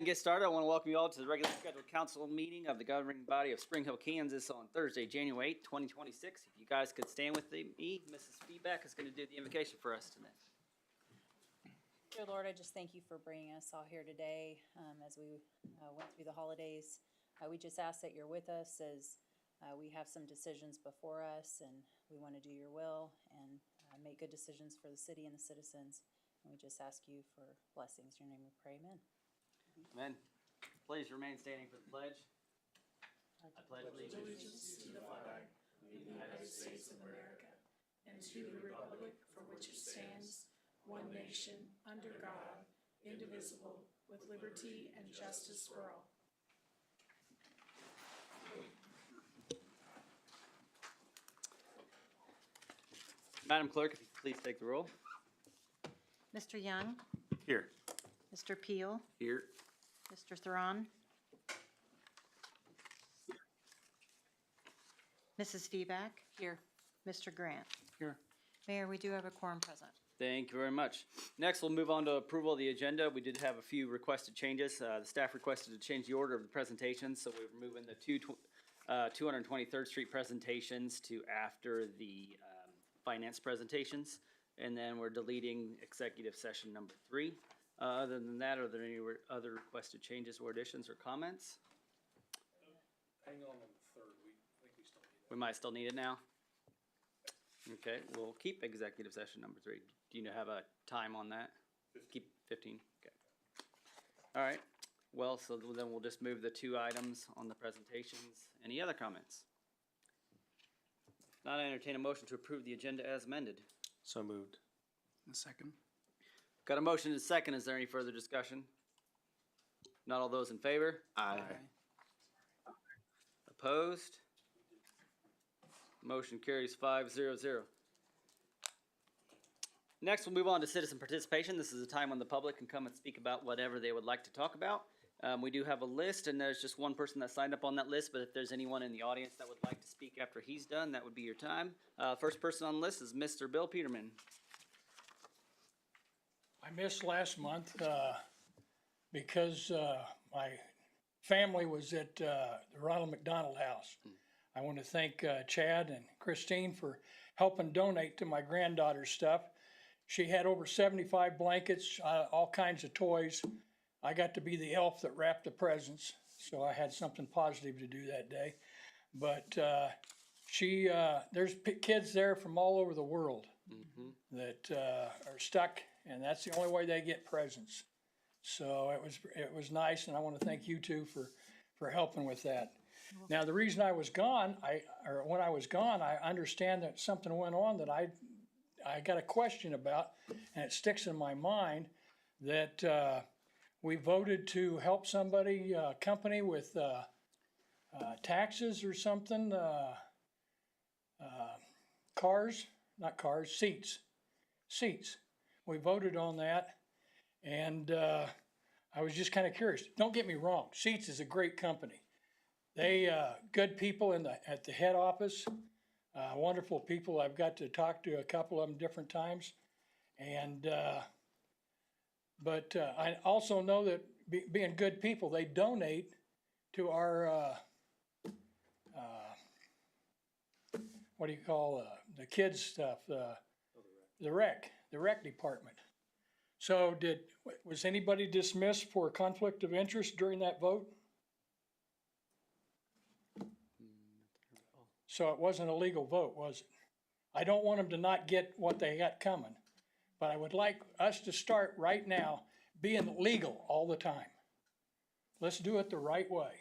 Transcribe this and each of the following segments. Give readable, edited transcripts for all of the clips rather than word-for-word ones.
Get started. I want to welcome you all to the regular scheduled council meeting of the governing body of Spring Hill, Kansas on Thursday, January 8th, 2026. If you guys could stand with me, Mrs. Feedback is going to do the invocation for us today. Dear Lord, I just thank you for bringing us all here today as we went through the holidays. We just ask that you're with us as we have some decisions before us, and we want to do your will and make good decisions for the city and the citizens. And we just ask you for blessings. In your name we pray, amen. Amen. Please remain standing for the pledge. I pledge allegiance to the flag of the United States of America and to the republic for which it stands, one nation, under God, indivisible, with liberty and justice for all. Madam Clerk, if you could please take the roll. Mr. Young, Here. Mr. Peel, Here. Mr. Theron, Mrs. Feeback, Here. Mr. Grant. Here. Mayor, we do have a quorum present. Thank you very much. Next, we'll move on to approval of the agenda. We did have a few requested changes. The staff requested to change the order of the presentations, so we're moving the 223rd Street presentations to after the finance presentations, and then we're deleting executive session number 3. Other than that, are there any other requested changes or additions or comments? Hang on the third, we think we still need that. We might still need it now. Okay, we'll keep executive session number 3. Do you have a time on that? 15. Keep 15, okay. All right, well, so then we'll just move the 2 items on the presentations. Any other comments? Not entertain a motion to approve the agenda as amended. So moved. A second. Got a motion and a second. Is there any further discussion? Not all those in favor? Aye. Opposed? Motion carries 5-0-0. Next, we'll move on to citizen participation. This is a time when the public can come and speak about whatever they would like to talk about. We do have a list, and there's just one person that signed up on that list, but if there's anyone in the audience that would like to speak after he's done, that would be your time. First person on the list is Mr. Bill Peterman. I missed last month because my family was at the Ronald McDonald House. I want to thank Chad and Christine for helping donate to my granddaughter's stuff. She had over 75 blankets, all kinds of toys. I got to be the elf that wrapped the presents, so I had something positive to do that day. But there's kids there from all over the world that are stuck, and that's the only way they get presents. So it was nice, and I want to thank you two for helping with that. Now, the reason I was gone, when I was gone, I understand that something went on that I got a question about, and it sticks in my mind that we voted to help somebody, company with taxes or something, seats. We voted on that, and I was just kind of curious. Don't get me wrong, Seats is a great company. They good people at the head office, wonderful people. I've got to talk to a couple of them different times, and but I also know that being good people, they donate to our what do you call the kids stuff, the rec department. So was anybody dismissed for conflict of interest during that vote? So it wasn't a legal vote, was it? I don't want them to not get what they got coming, but I would like us to start right now being legal all the time. Let's do it the right way.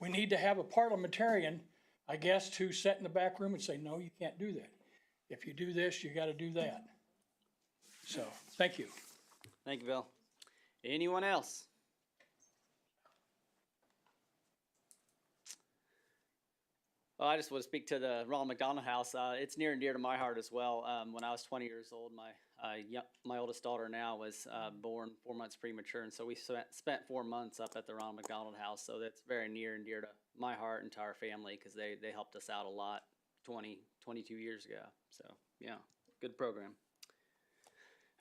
We need to have a parliamentarian, I guess, to sit in the back room and say, no, you can't do that. If you do this, you got to do that. So, thank you. Thank you, Bill. Anyone else? Well, I just want to speak to the Ronald McDonald House. It's near and dear to my heart as well. When I was 20 years old, my oldest daughter now was born 4 months premature, and so we spent 4 months up at the Ronald McDonald House. So that's very near and dear to my heart and to our family because they helped us out a lot 22 years ago. So yeah, good program.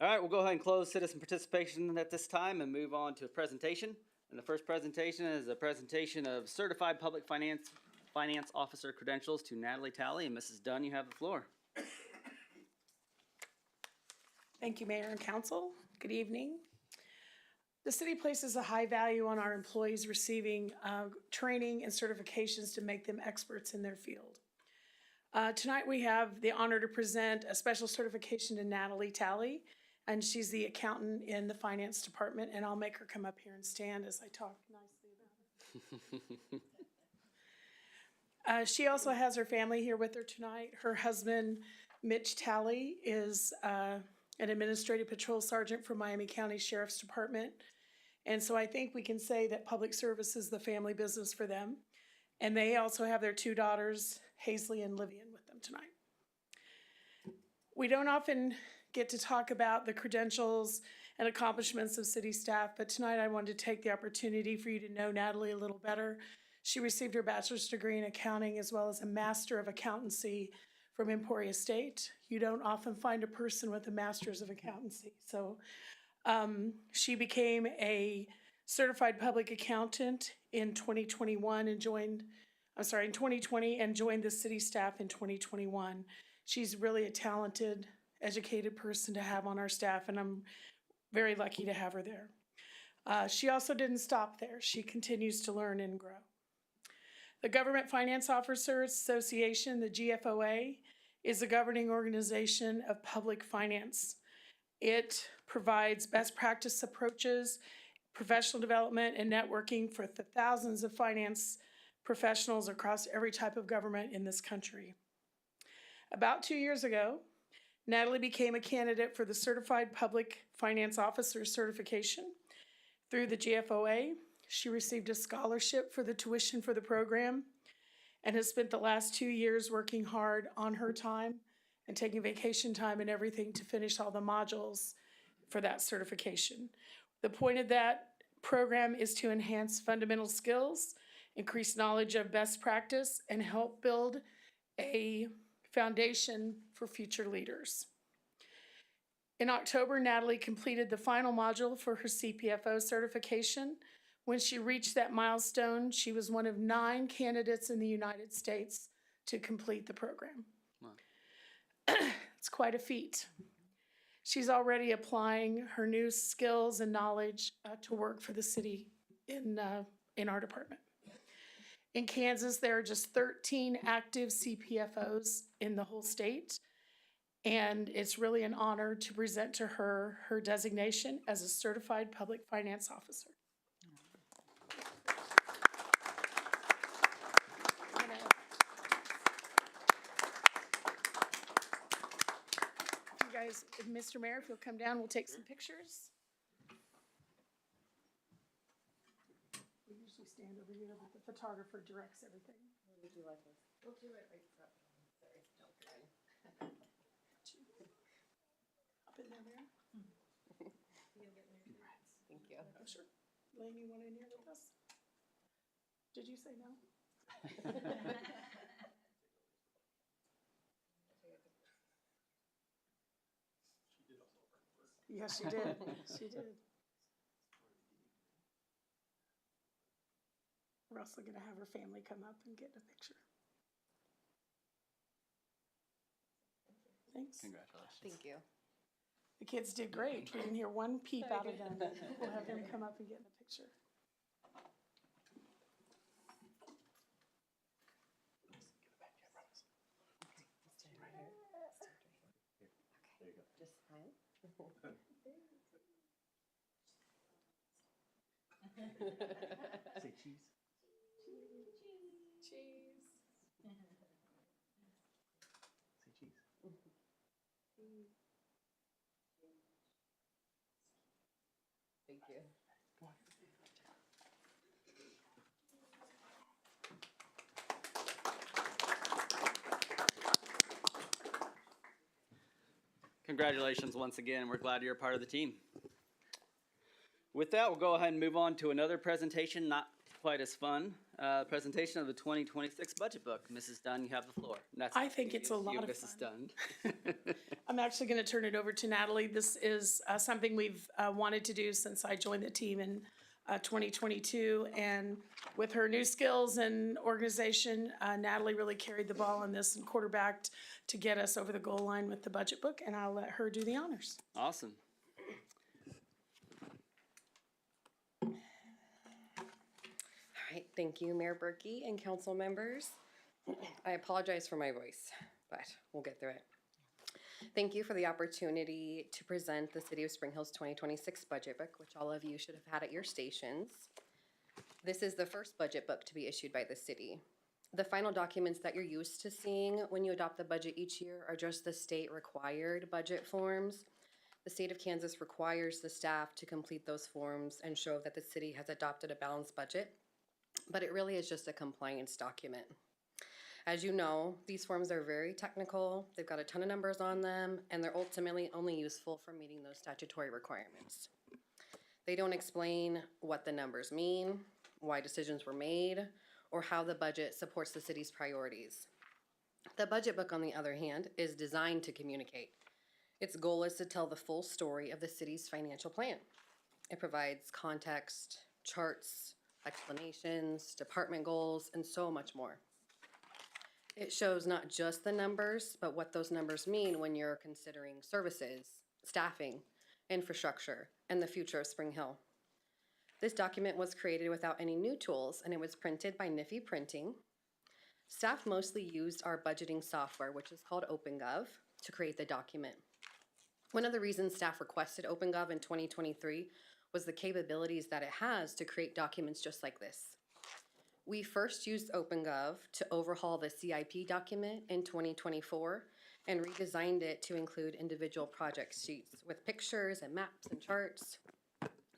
All right, we'll go ahead and close citizen participation at this time and move on to a presentation. And the first presentation is a presentation of Certified Public Finance Officer credentials to Natalie Talley. And Mrs. Dunn, you have the floor. Thank you, Mayor and Council. Good evening. The city places a high value on our employees receiving training and certifications to make them experts in their field. Tonight, we have the honor to present a special certification to Natalie Talley, and she's the accountant in the finance department, and I'll make her come up here and stand as I talk nicely about her. She also has her family here with her tonight. Her husband, Mitch Talley, is an administrative patrol sergeant for Miami County Sheriff's Department. And so I think we can say that public service is the family business for them. And they also have their two daughters, Hazley and Livian, with them tonight. We don't often get to talk about the credentials and accomplishments of city staff, but tonight I wanted to take the opportunity for you to know Natalie a little better. She received her bachelor's degree in accounting as well as a master of accountancy from Emporia State. You don't often find a person with a master's of accountancy. So she became a certified public accountant in 2020 and joined the city staff in 2021. She's really a talented, educated person to have on our staff, and I'm very lucky to have her there. She also didn't stop there. She continues to learn and grow. The Government Finance Officers Association, the GFOA, is a governing organization of public finance. It provides best practice approaches, professional development, and networking for the thousands of finance professionals across every type of government in this country. About 2 years ago, Natalie became a candidate for the Certified Public Finance Officer certification. Through the GFOA, she received a scholarship for the tuition for the program and has spent the last 2 years working hard on her time and taking vacation time and everything to finish all the modules for that certification. The point of that program is to enhance fundamental skills, increase knowledge of best practice, and help build a foundation for future leaders. In October, Natalie completed the final module for her CPFO certification. When she reached that milestone, she was one of 9 candidates in the United States to complete the program. Wow. It's quite a feat. She's already applying her new skills and knowledge to work for the city in our department. In Kansas, there are just 13 active CPFOs in the whole state, and it's really an honor to present to her her designation as a Certified Public Finance Officer. You guys, Mr. Mayor, if you'll come down, we'll take some pictures. We usually stand over here, but the photographer directs everything. Would you like this? We'll do it right front. Sorry, don't cry. Up in there, Mayor? Thank you. Oh, sure. Lane, you want in here with us? Did you say no? Yes, she did. She did. We're also gonna have her family come up and get a picture. Thanks. Congratulations. Thank you. The kids did great. We didn't hear one peep out of them. We'll have them come up and get in a picture. Just smile. Say cheese. Cheese. Say cheese. Thank you. Congratulations once again. We're glad you're a part of the team. With that, we'll go ahead and move on to another presentation, not quite as fun. Presentation of the 2026 budget book. Mrs. Dunn, you have the floor. And that's I think it's a you, lot of Mrs. fun. Dunn. I'm actually going to turn it over to Natalie. This is something we've wanted to do since I joined the team in 2022. And with her new skills and organization, Natalie really carried the ball on this and quarterbacked to get us over the goal line with the budget book, and I'll let her do the honors. Awesome. All right, thank you, Mayor Berkey and council members. I apologize for my voice, but we'll get through it. Thank you for the opportunity to present the City of Spring Hill's 2026 budget book, which all of you should have had at your stations. This is the first budget book to be issued by the city. The final documents that you're used to seeing when you adopt the budget each year are just the state-required budget forms. The state of Kansas requires the staff to complete those forms and show that the city has adopted a balanced budget, but it really is just a compliance document. As you know, these forms are very technical, they've got a ton of numbers on them, and they're ultimately only useful for meeting those statutory requirements. They don't explain what the numbers mean, why decisions were made, or how the budget supports the city's priorities. The budget book, on the other hand, is designed to communicate. Its goal is to tell the full story of the city's financial plan. It provides context, charts, explanations, department goals, and so much more. It shows not just the numbers, but what those numbers mean when you're considering services, staffing, infrastructure, and the future of Spring Hill. This document was created without any new tools, and it was printed by Niffy Printing. Staff mostly used our budgeting software, which is called OpenGov, to create the document. One of the reasons staff requested OpenGov in 2023 was the capabilities that it has to create documents just like this. We first used OpenGov to overhaul the CIP document in 2024 and redesigned it to include individual project sheets with pictures and maps and charts.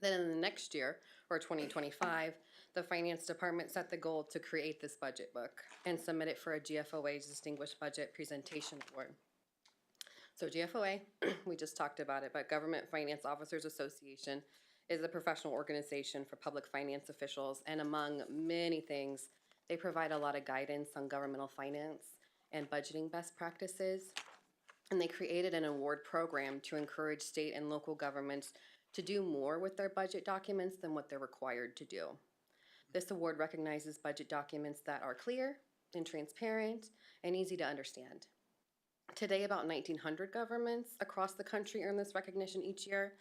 Then in the next year, or 2025, the finance department set the goal to create this budget book and submit it for a GFOA's Distinguished Budget Presentation Award. So GFOA, we just talked about it, but Government Finance Officers Association is a professional organization for public finance officials, and among many things, they provide a lot of guidance on governmental finance and budgeting best practices. And they created an award program to encourage state and local governments to do more with their budget documents than what they're required to do. This award recognizes budget documents that are clear and transparent and easy to understand. Today, about 1,900 governments across the country earn this recognition each year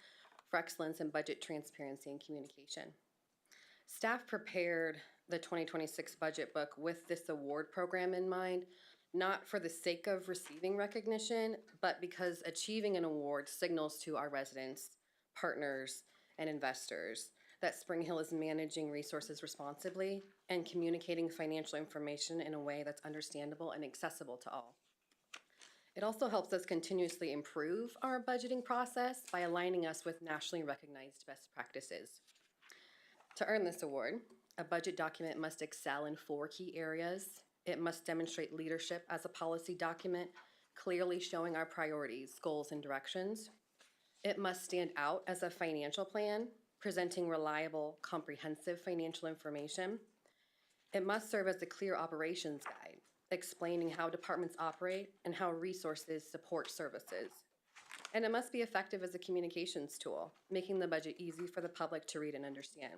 for excellence in budget transparency and communication. Staff prepared the 2026 budget book with this award program in mind, not for the sake of receiving recognition, but because achieving an award signals to our residents, partners, and investors that Spring Hill is managing resources responsibly and communicating financial information in a way that's understandable and accessible to all. It also helps us continuously improve our budgeting process by aligning us with nationally recognized best practices. To earn this award, a budget document must excel in 4 key areas. It must demonstrate leadership as a policy document, clearly showing our priorities, goals, and directions. It must stand out as a financial plan, presenting reliable, comprehensive financial information. It must serve as a clear operations guide, explaining how departments operate and how resources support services. And it must be effective as a communications tool, making the budget easy for the public to read and understand.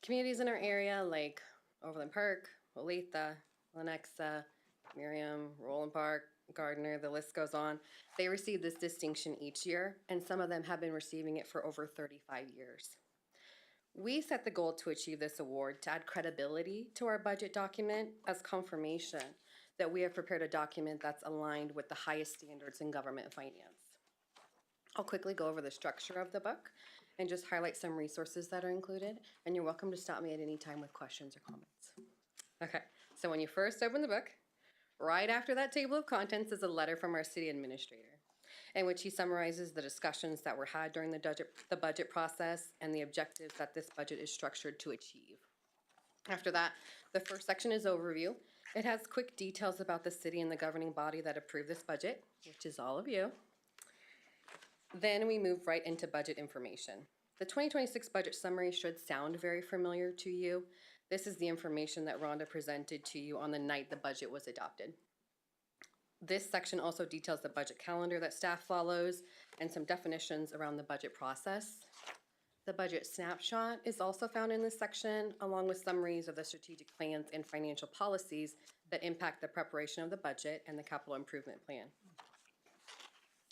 Communities in our area like Overland Park, Olathe, Lenexa, Miriam, Roland Park, Gardner, the list goes on. They receive this distinction each year, and some of them have been receiving it for over 35 years. We set the goal to achieve this award to add credibility to our budget document as confirmation that we have prepared a document that's aligned with the highest standards in government finance. I'll quickly go over the structure of the book and just highlight some resources that are included, and you're welcome to stop me at any time with questions or comments. Okay, so when you first open the book, right after that table of contents is a letter from our city administrator, in which he summarizes the discussions that were had during the budget process and the objectives that this budget is structured to achieve. After that, the first section is overview. It has quick details about the city and the governing body that approved this budget, which is all of you. Then we move right into budget information. The 2026 budget summary should sound very familiar to you. This is the information that Rhonda presented to you on the night the budget was adopted. This section also details the budget calendar that staff follows and some definitions around the budget process. The budget snapshot is also found in this section, along with summaries of the strategic plans and financial policies that impact the preparation of the budget and the capital improvement plan.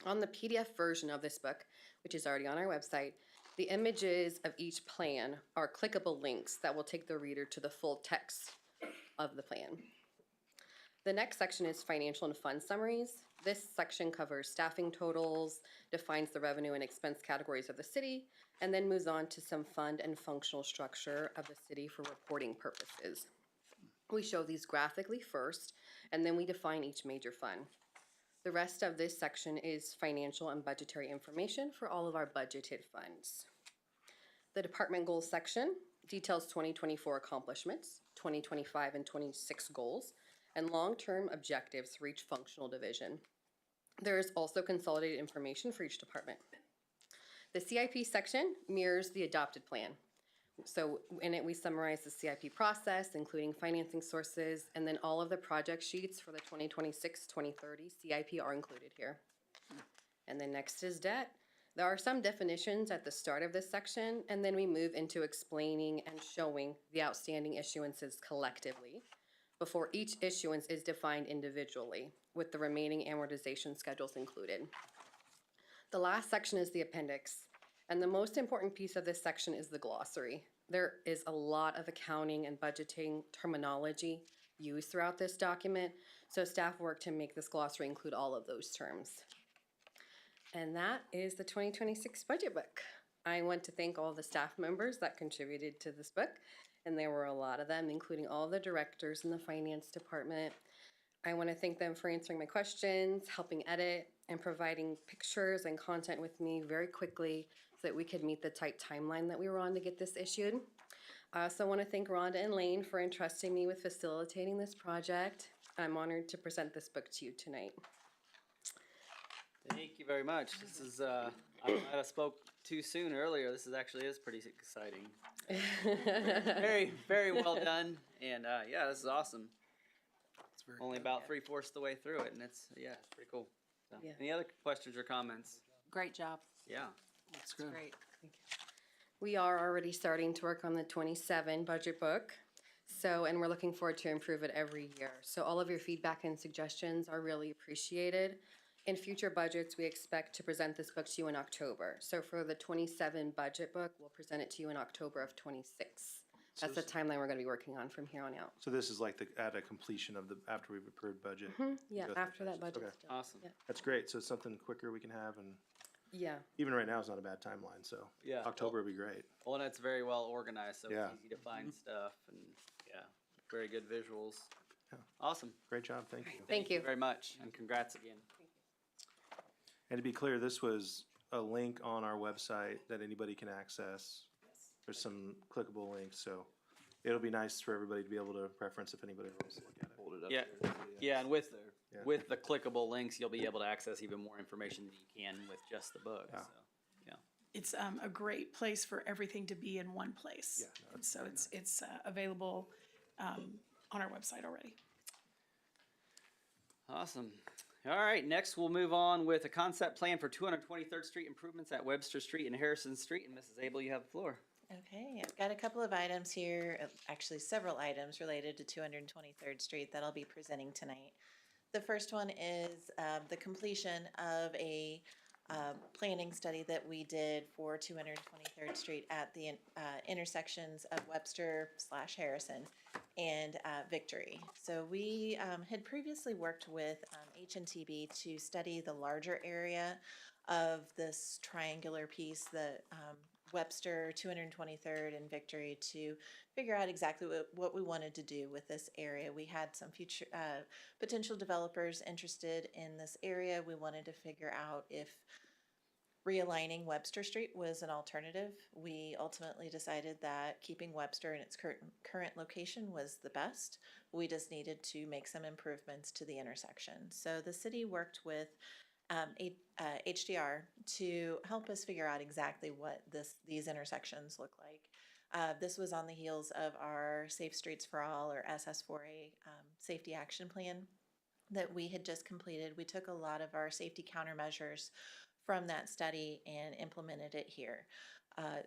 On the PDF version of this book, which is already on our website, the images of each plan are clickable links that will take the reader to the full text of the plan. The next section is financial and fund summaries. This section covers staffing totals, defines the revenue and expense categories of the city, and then moves on to some fund and functional structure of the city for reporting purposes. We show these graphically first, and then we define each major fund. The rest of this section is financial and budgetary information for all of our budgeted funds. The department goals section details 2024 accomplishments, 2025 and 26 goals, and long-term objectives for each functional division. There is also consolidated information for each department. The CIP section mirrors the adopted plan. So in it, we summarize the CIP process, including financing sources, and then all of the project sheets for the 2026-2030 CIP are included here. And then next is debt. There are some definitions at the start of this section, and then we move into explaining and showing the outstanding issuances collectively before each issuance is defined individually, with the remaining amortization schedules included. The last section is the appendix, and the most important piece of this section is the glossary. There is a lot of accounting and budgeting terminology used throughout this document, so staff worked to make this glossary include all of those terms. And that is the 2026 budget book. I want to thank all the staff members that contributed to this book, and there were a lot of them, including all the directors in the finance department. I want to thank them for answering my questions, helping edit, and providing pictures and content with me very quickly so that we could meet the tight timeline that we were on to get this issued. I also want to thank Rhonda and Lane for entrusting me with facilitating this project. I'm honored to present this book to you tonight. Thank you very much. This is, I might have spoke too soon earlier. This is pretty exciting. Very, very well done. And, yeah, this is awesome. Only about 3/4 the way through it, and it's pretty cool. So, Yeah. Any other questions or comments? Great job. Yeah. That's great. We are already starting to work on the 27 budget book. So, and we're looking forward to improve it every year. So all of your feedback and suggestions are really appreciated. In future budgets, we expect to present this book to you in October. So for the 27 budget book, we'll present it to you in October of 26. That's the timeline we're gonna be working on from here on out. So this is like at a completion of after we've approved budget? Yeah, Go through after that phases. budget's Okay. done. Awesome. Yeah. That's great. So it's something quicker we can have, and Yeah, even right now is not a bad timeline, so Yeah. October would be great. Well, and it's very well organized, so Yeah. it's easy to find stuff, and very good visuals. Yeah. Awesome. Great job, thank you. thank you. Very much, and congrats again. And to be clear, this was a link on our website that anybody can access. There's some clickable links, so it'll be nice for everybody to be able to reference if anybody wants to look at it. Hold it up. Yeah, and with Yeah. with the clickable links, you'll be able to access even more information than you can with just the book. Yeah. So, yeah. It's a great place for everything to be in one place. Yeah, no, And so it's available on our website already. Awesome. All right, next we'll move on with a concept plan for 223rd Street improvements at Webster Street and Harrison Street. And Mrs. Abel, you have the floor. Okay, I've got a couple of items here, actually several items related to 223rd Street that I'll be presenting tonight. The first one is the completion of a planning study that we did for 223rd Street at the intersections of Webster/Harrison and Victory. So we had previously worked with H&TB to study the larger area of this triangular piece, the Webster, 223rd, and Victory, to figure out exactly what we wanted to do with this area. We had some future potential developers interested in this area. We wanted to figure out if realigning Webster Street was an alternative. We ultimately decided that keeping Webster in its current location was the best. We just needed to make some improvements to the intersection. So the city worked with HDR to help us figure out exactly what these intersections look like. This was on the heels of our Safe Streets for All, or SS4A, safety action plan that we had just completed. We took a lot of our safety countermeasures from that study and implemented it here.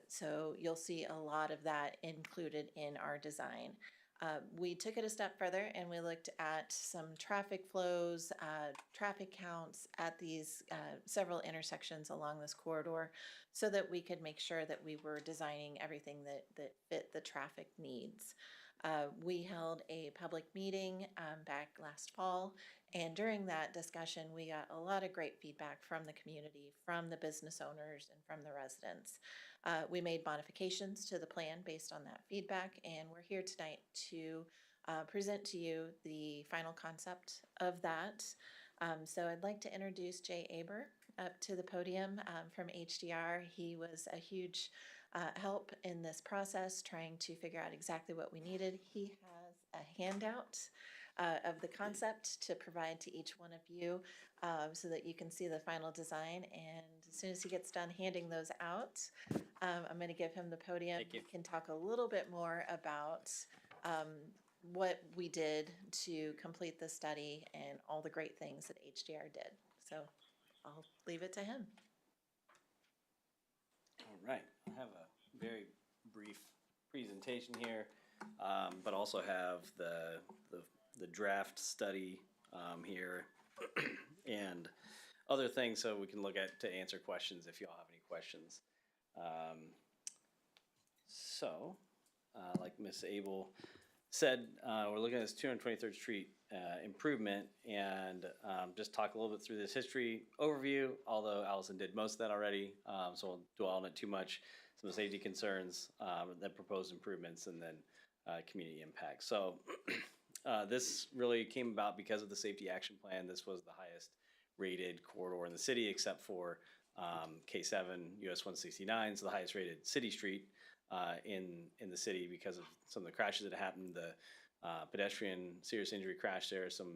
So you'll see a lot of that included in our design. We took it a step further and we looked at some traffic flows, traffic counts at these several intersections along this corridor so that we could make sure that we were designing everything that fit the traffic needs. We held a public meeting back last fall, and during that discussion, we got a lot of great feedback from the community, from the business owners, and from the residents. We made modifications to the plan based on that feedback, and we're here tonight to present to you the final concept of that. So I'd like to introduce Jay Aber up to the podium from HDR. He was a huge help in this process, trying to figure out exactly what we needed. He has a handout of the concept to provide to each one of you so that you can see the final design. And as soon as he gets done handing those out, I'm going to give him the podium. Thank you. He can talk a little bit more about what we did to complete the study and all the great things that HDR did. So I'll leave it to him. All right, I have a very brief presentation here, but also have the draft study here and other things so we can look at to answer questions if you all have any questions. Like Ms. Abel said, we're looking at this 223rd Street improvement and just talk a little bit through this history overview, although Allison did most of that already, so we'll dwell on it too much. Some safety concerns, then proposed improvements, and then community impact. So this really came about because of the safety action plan. This was the highest rated corridor in the city except for K7 US 169, so the highest rated city street in the city because of some of the crashes that happened. The pedestrian serious injury crash there, some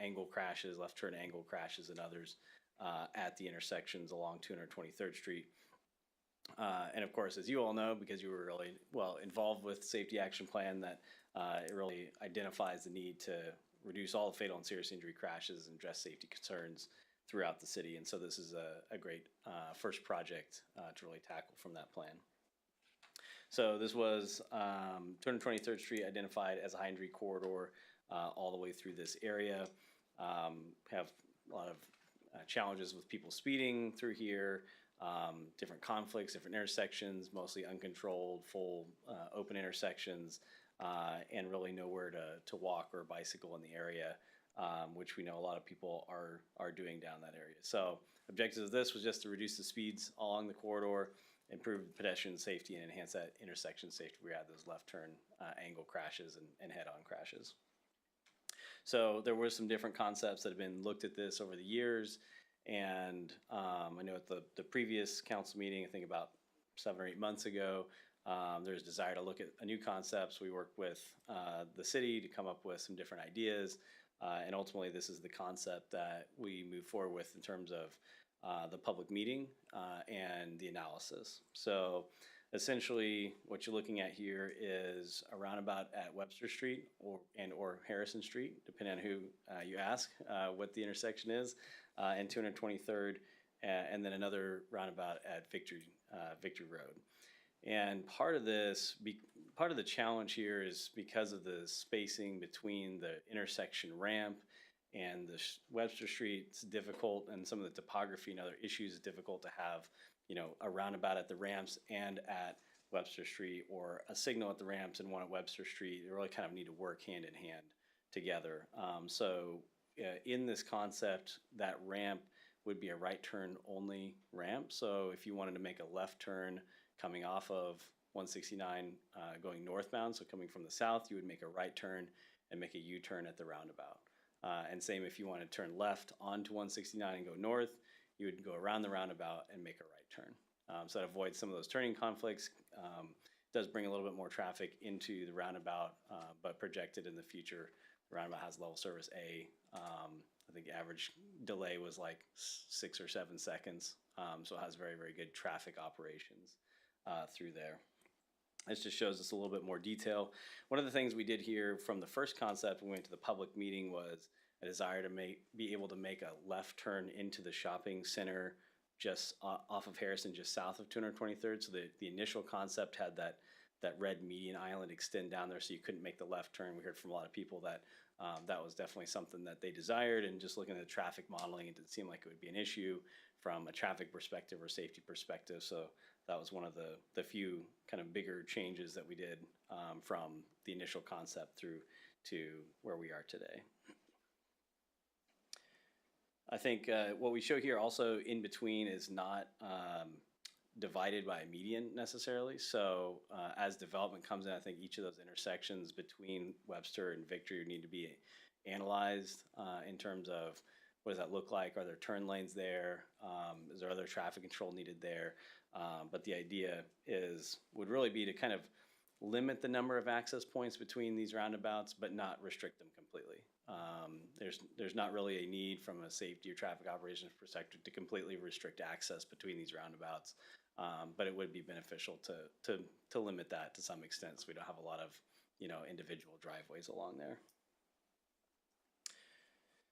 angle crashes, left turn angle crashes, and others at the intersections along 223rd Street. And of course, as you all know, because you were really well involved with safety action plan, that it really identifies the need to reduce all the fatal and serious injury crashes and address safety concerns throughout the city. And so this is a great first project to really tackle from that plan. So this was 223rd Street identified as a high injury corridor all the way through this area. Have a lot of challenges with people speeding through here, different conflicts, different intersections, mostly uncontrolled, full open intersections, and really nowhere to walk or bicycle in the area, which we know a lot of people are doing down that area. So objectives of this was just to reduce the speeds along the corridor, improve pedestrian safety, and enhance that intersection safety. We had those left turn angle crashes and head-on crashes. So there were some different concepts that have been looked at this over the years. And I know at the previous council meeting, I think about 7 or 8 months ago, there's a desire to look at a new concepts. We worked with the city to come up with some different ideas. And ultimately, this is the concept that we move forward with in terms of the public meeting and the analysis. So essentially, what you're looking at here is a roundabout at Webster Street or Harrison Street, depending on who you ask what the intersection is, and 223rd, and then another roundabout at Victory Road. And part of the challenge here is because of the spacing between the intersection ramp and the Webster Street, it's difficult, and some of the topography and other issues, it's difficult to have, a roundabout at the ramps and at Webster Street, or a signal at the ramps and one at Webster Street. They really kind of need to work hand in hand together. In this concept, that ramp would be a right turn only ramp. So if you wanted to make a left turn coming off of 169 going northbound, so coming from the south, you would make a right turn and make a U-turn at the roundabout. And same if you want to turn left onto 169 and go north, you would go around the roundabout and make a right turn. So that avoids some of those turning conflicts. Does bring a little bit more traffic into the roundabout, but projected in the future, the roundabout has level service A. I think the average delay was like 6 or 7 seconds. So it has very, very good traffic operations through there. This just shows us a little bit more detail. One of the things we did here from the first concept when we went to the public meeting was a desire to be able to make a left turn into the shopping center just off of Harrison, just south of 223rd. So the initial concept had that red median island extend down there, so you couldn't make the left turn. We heard from a lot of people that that was definitely something that they desired, and just looking at the traffic modeling, it didn't seem like it would be an issue from a traffic perspective or safety perspective. So that was one of the few kind of bigger changes that we did from the initial concept through to where we are today. I think what we show here also in between is not divided by a median necessarily. So as development comes in, I think each of those intersections between Webster and Victory need to be analyzed in terms of what does that look like? Are there turn lanes there? Is there other traffic control needed there? But the idea would really be to kind of limit the number of access points between these roundabouts, but not restrict them completely. There's not really a need from a safety or traffic operations perspective to completely restrict access between these roundabouts. But it would be beneficial to limit that to some extent, so we don't have a lot of, individual driveways along there.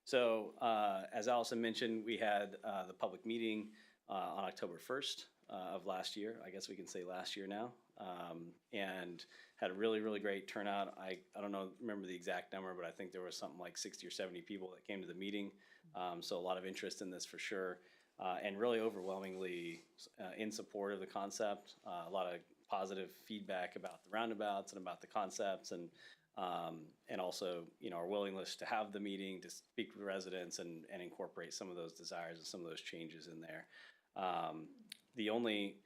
So as Allison mentioned, we had the public meeting on October 1st of last year. I guess we can say last year now. And had a really, really great turnout. I don't remember the exact number, but I think there was something like 60 or 70 people that came to the meeting. So a lot of interest in this for sure. And really overwhelmingly in support of the concept. A lot of positive feedback about the roundabouts and about the concepts, and also, our willingness to have the meeting, to speak with residents and incorporate some of those desires and some of those changes in there. The only,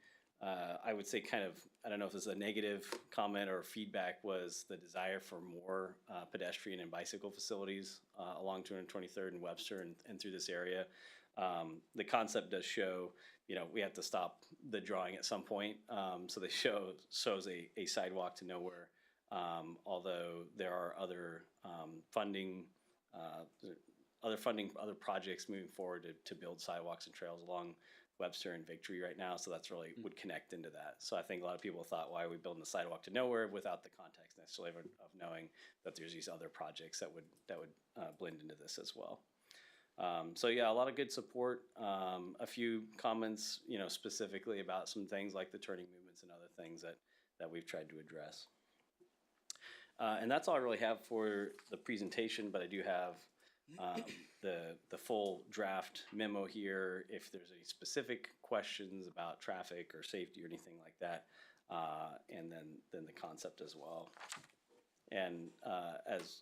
I would say kind of, I don't know if this is a negative comment or feedback, was the desire for more pedestrian and bicycle facilities along 223rd and Webster and through this area. The concept does show, we have to stop the drawing at some point. So they shows a sidewalk to nowhere. Although there are other funding, other projects moving forward to build sidewalks and trails along Webster and Victory right now. So that's really would connect into that. So I think a lot of people thought, why are we building a sidewalk to nowhere without the context necessarily of knowing that there's these other projects that would blend into this as well. So yeah, a lot of good support. A few comments, specifically about some things like the turning movements and other things that we've tried to address. And that's all I really have for the presentation, but I do have the full draft memo here if there's any specific questions about traffic or safety or anything like that, and then the concept as well. And as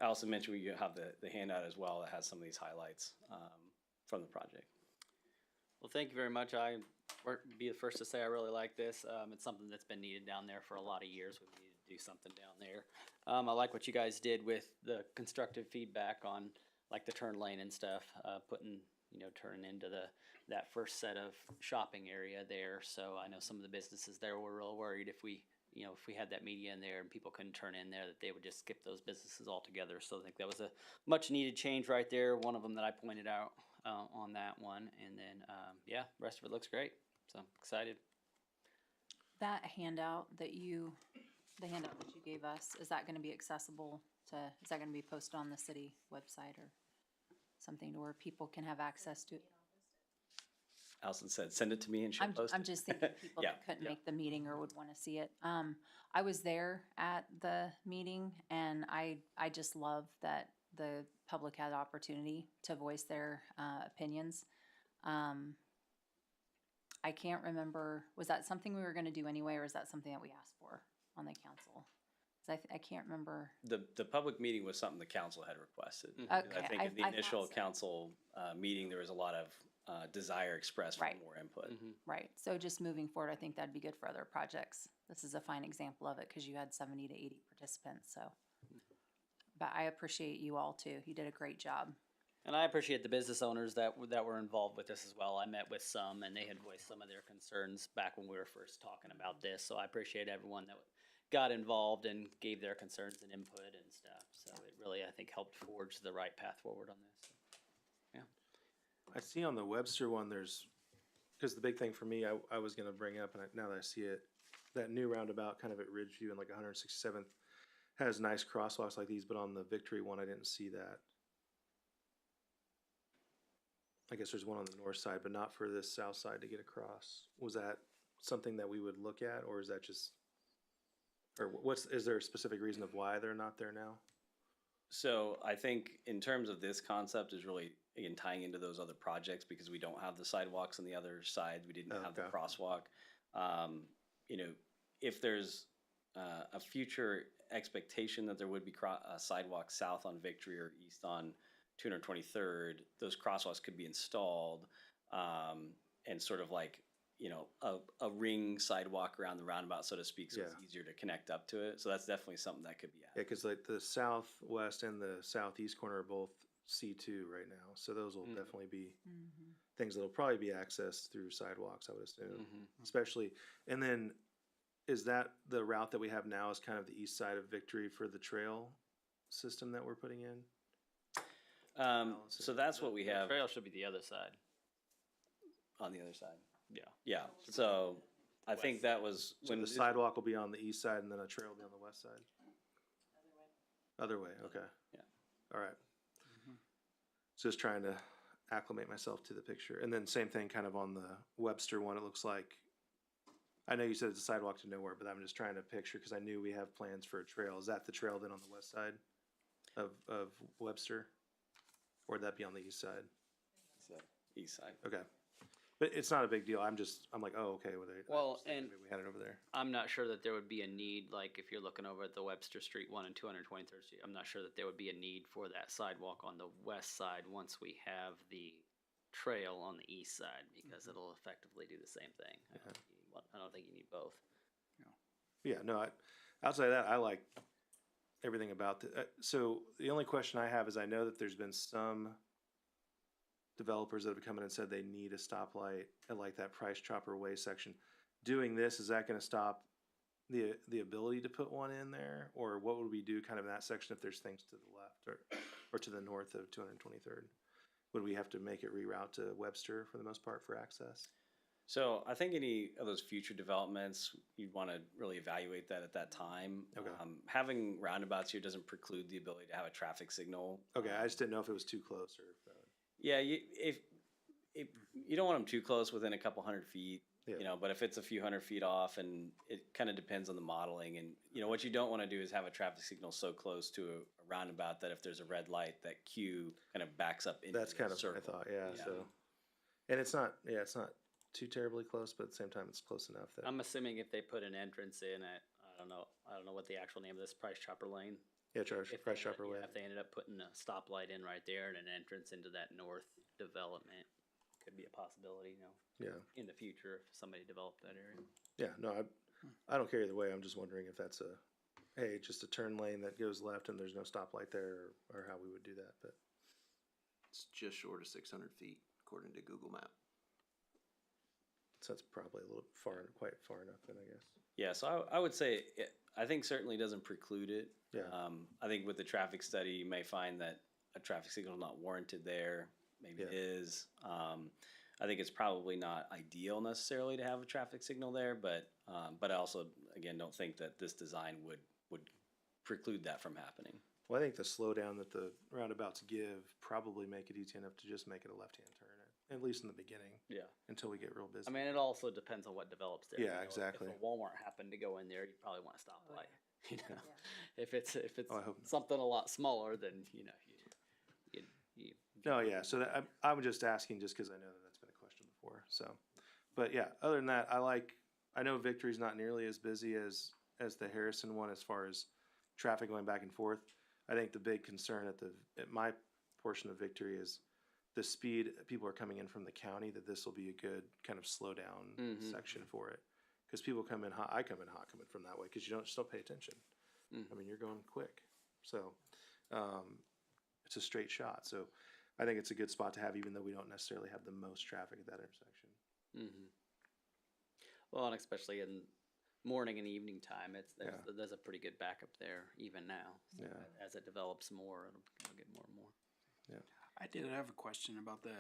Allison mentioned, we have the handout as well that has some of these highlights from the project. Well, thank you very much. I be the first to say I really like this. It's something that's been needed down there for a lot of years. We need to do something down there. I like what you guys did with the constructive feedback on like the turn lane and stuff, putting, turning into that first set of shopping area there. So I know some of the businesses there were real worried if we had that media in there and people couldn't turn in there, that they would just skip those businesses altogether. So I think that was a much needed change right there. One of them that I pointed out on that one. And then, yeah, the rest of it looks great. So I'm excited. That handout that you gave us, is that gonna be accessible is that gonna be posted on the city website or something to where people can have access to it? Allison said, send it to me and she'll post it. I'm just thinking people that couldn't make the meeting or would wanna see it. I was there at the meeting and I just love that the public had the opportunity to voice their opinions. I can't remember, was that something we were gonna do anyway, or is that something that we asked for on the council? 'Cause I can't remember. The public meeting was something the council had requested. Okay, I think in the I initial thought so. council meeting, there was a lot of desire expressed for Right. more input. Right, so just moving forward, I think that'd be good for other projects. This is a fine example of it, cause you had 70 to 80 participants, so. But I appreciate you all too, you did a great job. And I appreciate the business owners that were involved with this as well. I met with some and they had voiced some of their concerns back when we were first talking about this. So I appreciate everyone that got involved and gave their concerns and input and stuff. So it really, I think, helped forge the right path forward on this. Yeah. I see on the Webster one, because the big thing for me, I was gonna bring up, and now that I see it, that new roundabout kind of at Ridgeview and like 167th has nice crosswalks like these, but on the Victory one, I didn't see that. I guess there's one on the north side, but not for this south side to get across. Was that something that we would look at, or is that just, or is there a specific reason of why they're not there now? So I think in terms of this concept is really, again, tying into those other projects because we don't have the sidewalks on the other side. We didn't have the Okay. crosswalk. You know, if there's a future expectation that there would be a sidewalk south on Victory or east on 223rd, those crosswalks could be installed and sort of like, you know, a ring sidewalk around the roundabout, so to speak, so it's Yeah. easier to connect up to it. So that's definitely something that could be Yeah, added. because like the southwest and the southeast corner are both C2 right now, so those will definitely be things that'll probably be accessed through sidewalks, I would assume, especially. And then, is that the route that we have now is kind of the east side of Victory for the trail system that we're putting in? So that's what we The have trail should be the other side. on the other side. Yeah. Yeah, so I think that was So when the sidewalk will be on the east side and then a trail will be on the west side? Other way, okay. Yeah. All right. Just trying to acclimate myself to the picture. And then same thing kind of on the Webster one, it looks like, I know you said it's a sidewalk to nowhere, but I'm just trying to picture, because I knew we have plans for a trail. Is that the trail then on the west side of Webster? Or would that be on the east side? So, east side. Okay. But it's not a big deal. I'm like, oh, okay. Well, maybe and we had it over there. I'm not sure that there would be a need, like if you're looking over at the Webster Street one and 223rd Street, I'm not sure that there would be a need for that sidewalk on the west side once we have the trail on the east side, because it'll effectively do the same thing. I don't think you need both. Yeah, no, outside of that, I like everything about so the only question I have is I know that there's been some developers that have come in and said they need a stoplight at like that Price Chopper Way section. Doing this, is that gonna stop the ability to put one in there? Or what would we do kind of in that section if there's things to the left or to the north of 223rd? Would we have to make it reroute to Webster for the most part for access? So I think any of those future developments, you'd want to really evaluate that at that time. Okay. Having roundabouts here doesn't preclude the ability to have a traffic signal. Okay, I just didn't know if it was too close or if, Yeah, if you don't want them too close, within a couple 100 feet, Yeah. you know, but if it's a few 100 feet off, and it kind of depends on the modeling, and you know what you don't want to do is have a traffic signal so close to a roundabout that if there's a red light, that queue kind of backs up into that's the kind of circle. what I thought, yeah, so. And it's not too terribly close, but at the same time, it's close enough that, I'm assuming if they put an entrance in at, I don't know what the actual name of this, Price Chopper Lane. yeah, If Price they Chopper ended- Way. yeah, if they ended up putting a stoplight in right there and an entrance into that north development, could be a possibility, you know, Yeah, in the future if somebody developed that area. yeah, no, I don't care either way, I'm just wondering if that's just a turn lane that goes left and there's no stoplight there, or how we would do that, but. It's just short of 600 feet, according to Google Map. So that's probably a little quite far enough then, I guess. Yeah, so I would say, I think certainly doesn't preclude it. Yeah. I think with the traffic study, you may find that a traffic signal is not warranted there. Maybe it Yeah. is. I think it's probably not ideal necessarily to have a traffic signal there, but I also, again, don't think that this design would preclude that from happening. Well, I think the slowdown that the roundabouts give probably make it easy enough to just make it a left-hand turn, at least in the beginning, Yeah. until we get real busy. I mean, it also depends on what develops there. Yeah, You know, exactly. If a Walmart happened to go in there, you'd probably want to stop light. You know, if it's Oh, I hope not. something a lot smaller, then you No, yeah, so that, I'm just asking just because I know that that's been a question before, so. But yeah, other than that, I know Victory's not nearly as busy as the Harrison one as far as traffic going back and forth. I think the big concern at my portion of Victory is the speed people are coming in from the county, that this will be a good kind of slow down section for it. Because people come in hot, I come in hot coming from that way, because you just don't pay attention. I mean, you're going quick. So, it's a straight shot, so I think it's a good spot to have, even though we don't necessarily have the most traffic at that intersection. well, and especially in morning and evening time, Yeah. there's a pretty good backup there even now. So Yeah. as it develops more, it'll get more and more. I did have a question about the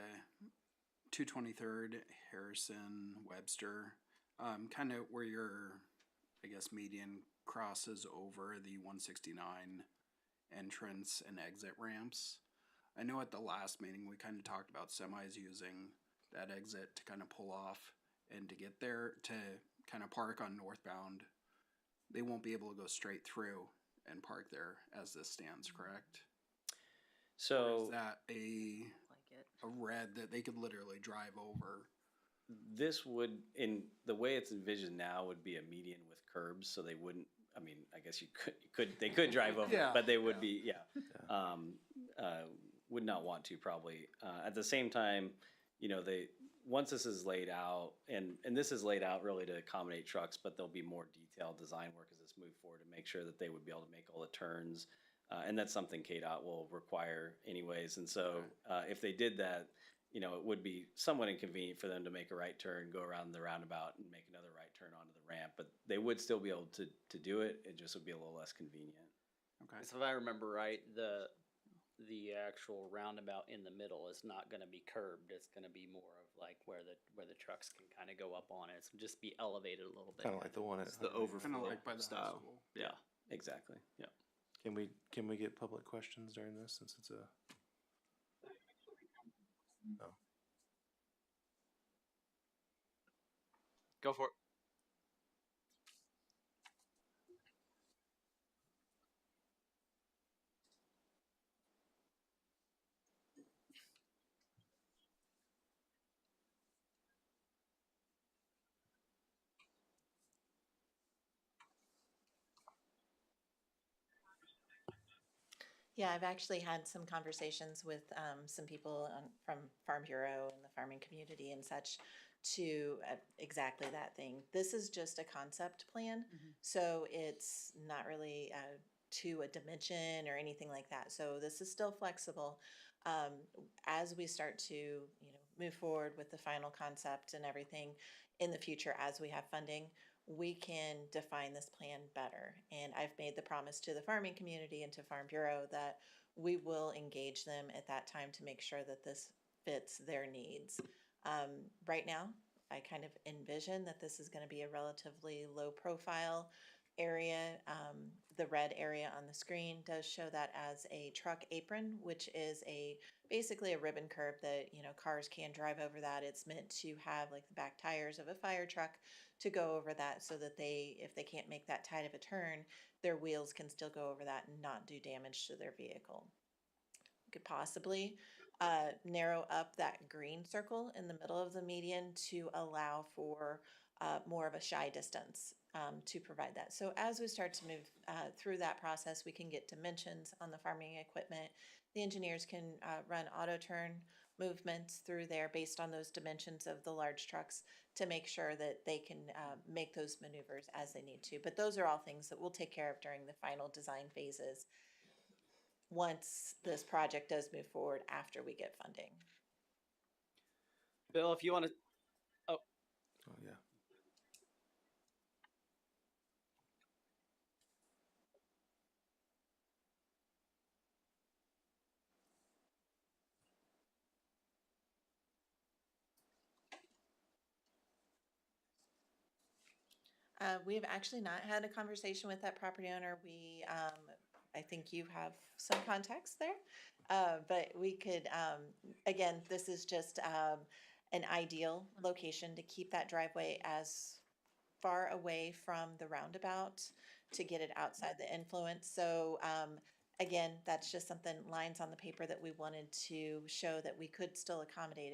223rd, Harrison, Webster, kind of where your, I guess, median crosses over the 169 entrance and exit ramps. I know at the last meeting, we kind of talked about semis using that exit to kind of pull off and to get there to kind of park on northbound. They won't be able to go straight through and park there as this stands, correct? Or So is that a red that they could literally drive over? this would, in the way it's envisioned now, would be a median with curbs, so they wouldn't, I mean, I guess they could drive over, it, Yeah, but they would be, would not want to probably. At the same time, you know, once this is laid out, and this is laid out really to accommodate trucks, but there'll be more detailed design work as this moves forward to make sure that they would be able to make all the turns. And that's something KDOT will require anyways. And so if they did that, you know, it would be somewhat inconvenient for them to make a right turn, go around the roundabout and make another right turn onto the ramp, but they would still be able to do it. It just would be a little less convenient. Okay. So if I remember right, the actual roundabout in the middle is not gonna be curbed, it's gonna be more of like where the trucks can kinda go up on it, so just be elevated a little bit. Kinda like the one at, It's the Kind of overflow like by the high style. school. Yeah, exactly. Yeah. can we get public questions during this since it's a? No. Go for it. Yeah, I've actually had some conversations with some people from Farm Bureau and the farming community and such to exactly that thing. This is just a concept plan, so it's not really to a dimension or anything like that. So this is still flexible. As we start to, move forward with the final concept and everything in the future, as we have funding, we can define this plan better. And I've made the promise to the farming community and to Farm Bureau that we will engage them at that time to make sure that this fits their needs. Right now, I kind of envision that this is going to be a relatively low profile area. The red area on the screen does show that as a truck apron, which is basically a ribbon curb that, cars can drive over that. It's meant to have like the back tires of a fire truck to go over that so that if they can't make that tight of a turn, their wheels can still go over that and not do damage to their vehicle. We could possibly narrow up that green circle in the middle of the median to allow for more of a shy distance to provide that. So as we start to move through that process, we can get dimensions on the farming equipment. The engineers can run auto turn movements through there based on those dimensions of the large trucks to make sure that they can make those maneuvers as they need to. But those are all things that we'll take care of during the final design phases once this project does move forward after we get funding. Bill, if you wanna, Oh, yeah. We've actually not had a conversation with that property owner. I think you have some contacts there. But we could, again, this is just an ideal location to keep that driveway as far away from the roundabout to get it outside the influence. So again, that's just something, lines on the paper that we wanted to show that we could still accommodate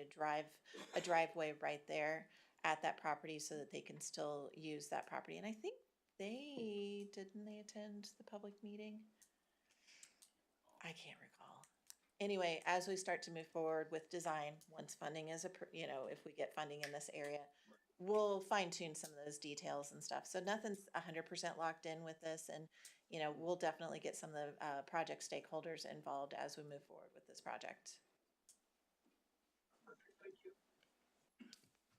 a driveway right there at that property so that they can still use that property. And I think didn't they attend the public meeting? I can't recall. Anyway, as we start to move forward with design, once funding is, if we get funding in this area, we'll fine tune some of those details and stuff. So nothing's 100% locked in with this. And, we'll definitely get some of the project stakeholders involved as we move forward with this project.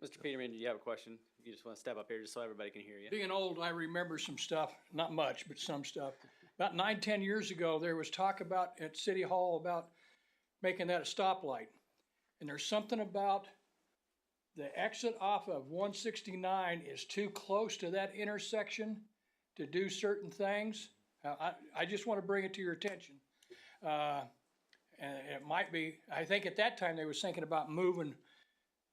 Mr. Peterman, do you have a question? You just wanna step up here just so everybody can hear you. Being old, I remember some stuff, not much, but some stuff. About 9-10 years ago, there was talk at City Hall about making that a stoplight. And there's something about the exit off of 169 is too close to that intersection to do certain things. I just want to bring it to your attention. And it might be, I think at that time they was thinking about moving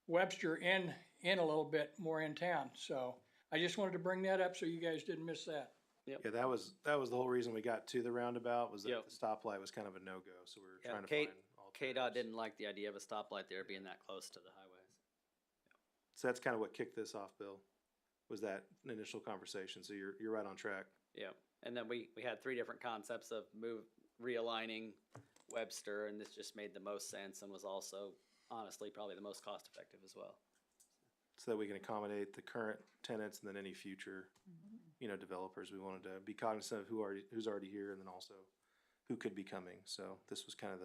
Webster in a little bit more in town. So I just wanted to bring that up so you guys didn't miss that. Yeah, that was the whole reason we got to the roundabout, was that Yep. the stoplight was kind of a no-go, so we were Yeah, trying to Kate, find KDOT alternatives. didn't like the idea of a stoplight there being that close to the highways. So that's kind of what kicked this off, Bill, was that initial conversation, so you're right on track. Yeah, and then we had three different concepts of realigning Webster, and this just made the most sense and was also honestly probably the most cost effective as well. So that we can accommodate the current tenants and then any future, developers. We wanted to be cognizant of who's already here and then also who could be coming. So this was kind of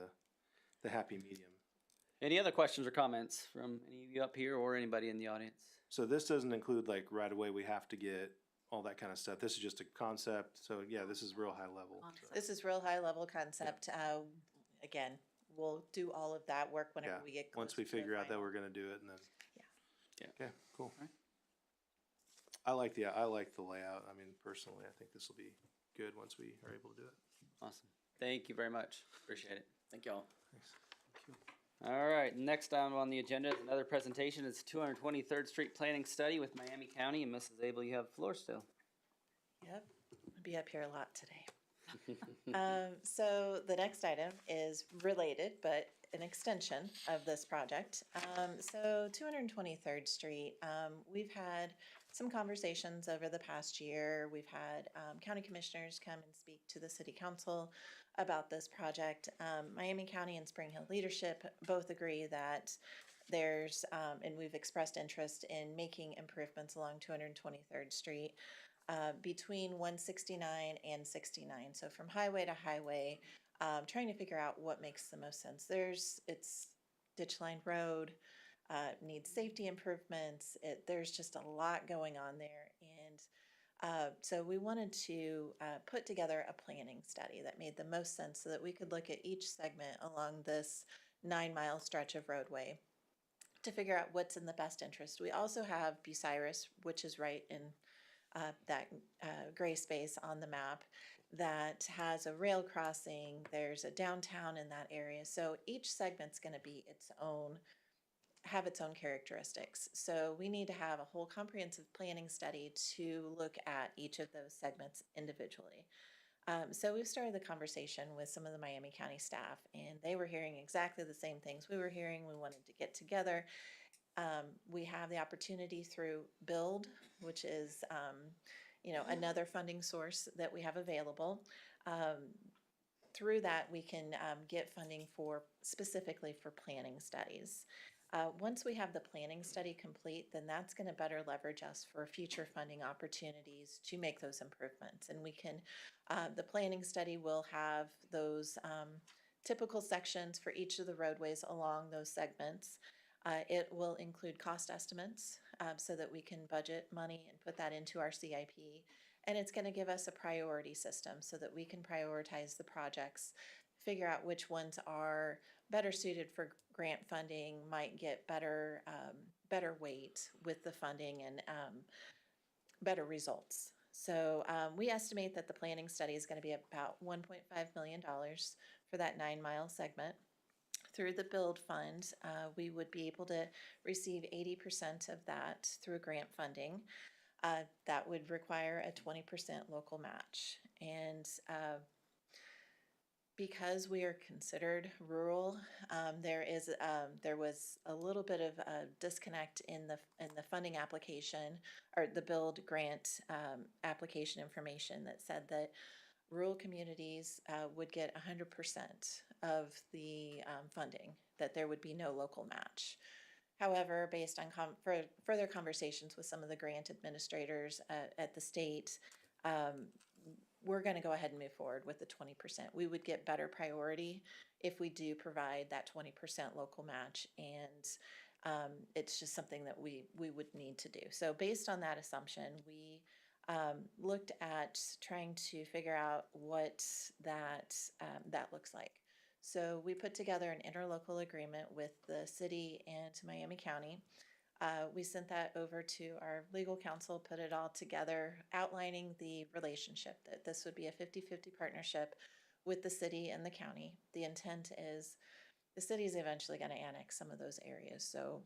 the happy medium. Any other questions or comments from any of you up here or anybody in the audience? So this doesn't include like right away we have to get all that kind of stuff. This is just a concept. So yeah, this is real high level. So, This is real high-level concept. Again, we'll do all of that work whenever yeah, we get once closer we to the figure out that final. we're gonna do it and then. Yeah. Okay, cool. I like the layout. I mean, personally, I think this will be good once we are able to do it. Awesome. Thank you very much. Appreciate it. Thank y'all. All right, next item on the agenda is another presentation. It's 223rd Street Planning Study with Miami County, and Mrs. Abel, you have the floor still. Yep, I'll be up here a lot today. So the next item is related, but an extension of this project. So 223rd Street, we've had some conversations over the past year. We've had county commissioners come and speak to the city council about this project. Miami County and Spring Hill leadership both agree that there's, and we've expressed interest in making improvements along 223rd Street. Between 169 and 69. So from highway to highway, trying to figure out what makes the most sense. It's ditch-lined road, needs safety improvements. There's just a lot going on there. And so we wanted to put together a planning study that made the most sense so that we could look at each segment along this 9-mile stretch of roadway to figure out what's in the best interest. We also have Bucyrus, which is right in that gray space on the map, that has a rail crossing. There's a downtown in that area. So each segment's going to be have its own characteristics. So we need to have a whole comprehensive planning study to look at each of those segments individually. So we've started the conversation with some of the Miami County staff, and they were hearing exactly the same things we were hearing. We wanted to get together. We have the opportunity through BUILD, which is, another funding source that we have available. Through that, we can get funding specifically for planning studies. Once we have the planning study complete, then that's going to better leverage us for future funding opportunities to make those improvements. And we can, the planning study will have those typical sections for each of the roadways along those segments. It will include cost estimates so that we can budget money and put that into our CIP. And it's going to give us a priority system so that we can prioritize the projects, figure out which ones are better suited for grant funding, might get better weight with the funding and better results. So we estimate that the planning study is going to be about $1.5 million for that 9-mile segment. Through the BUILD fund, we would be able to receive 80% of that through grant funding. That would require a 20% local match. And because we are considered rural, there was a little bit of a disconnect in the funding application, or the BUILD grant application information that said that rural communities would get 100% of the funding, that there would be no local match. However, based on further conversations with some of the grant administrators at the state, we're going to go ahead and move forward with the 20%. We would get better priority if we do provide that 20% local match, and it's just something that we would need to do. So based on that assumption, we looked at trying to figure out what that looks like. So we put together an interlocal agreement with the city and Miami County. We sent that over to our legal counsel, put it all together, outlining the relationship, that this would be a 50-50 partnership with the city and the county. The intent is the city is eventually going to annex some of those areas, so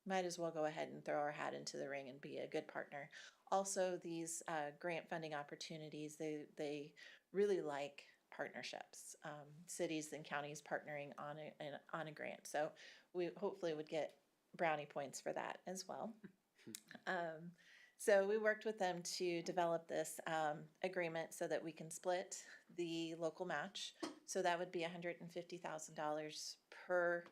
might as well go ahead and throw our hat into the ring and be a good partner. Also, these grant funding opportunities, they really like partnerships, cities and counties partnering on a grant. So we hopefully would get brownie points for that as well. So we worked with them to develop this agreement so that we can split the local match. So that would be $150,000 per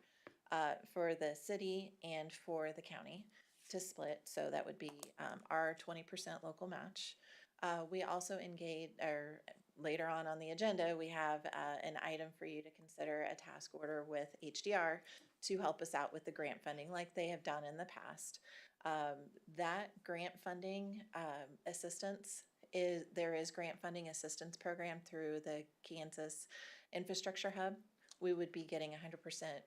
for the city and for the county to split. So that would be our 20% local match. We also engage, or later on the agenda, we have an item for you to consider, a task order with HDR to help us out with the grant funding like they have done in the past. That grant funding assistance there is grant funding assistance program through the Kansas Infrastructure Hub. We would be getting 100%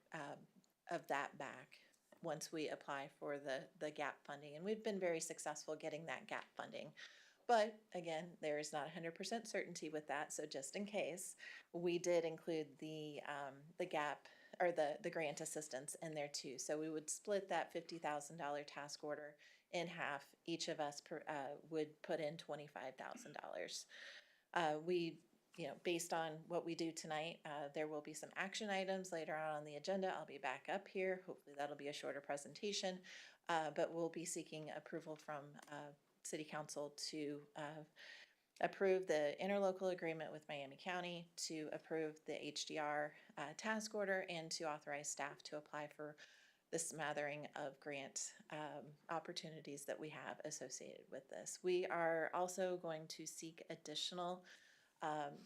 of that back once we apply for the GAP funding. And we've been very successful getting that GAP funding. But again, there is not 100% certainty with that. So just in case, we did include the GAP or the grant assistance in there too. So we would split that $50,000 task order in half. Each of us would put in $25,000. Based on what we do tonight, there will be some action items later on the agenda. I'll be back up here. Hopefully that'll be a shorter presentation, but we'll be seeking approval from City Council to approve the interlocal agreement with Miami County, to approve the HDR task order, and to authorize staff to apply for the smattering of grant opportunities that we have associated with this. We are also going to seek additional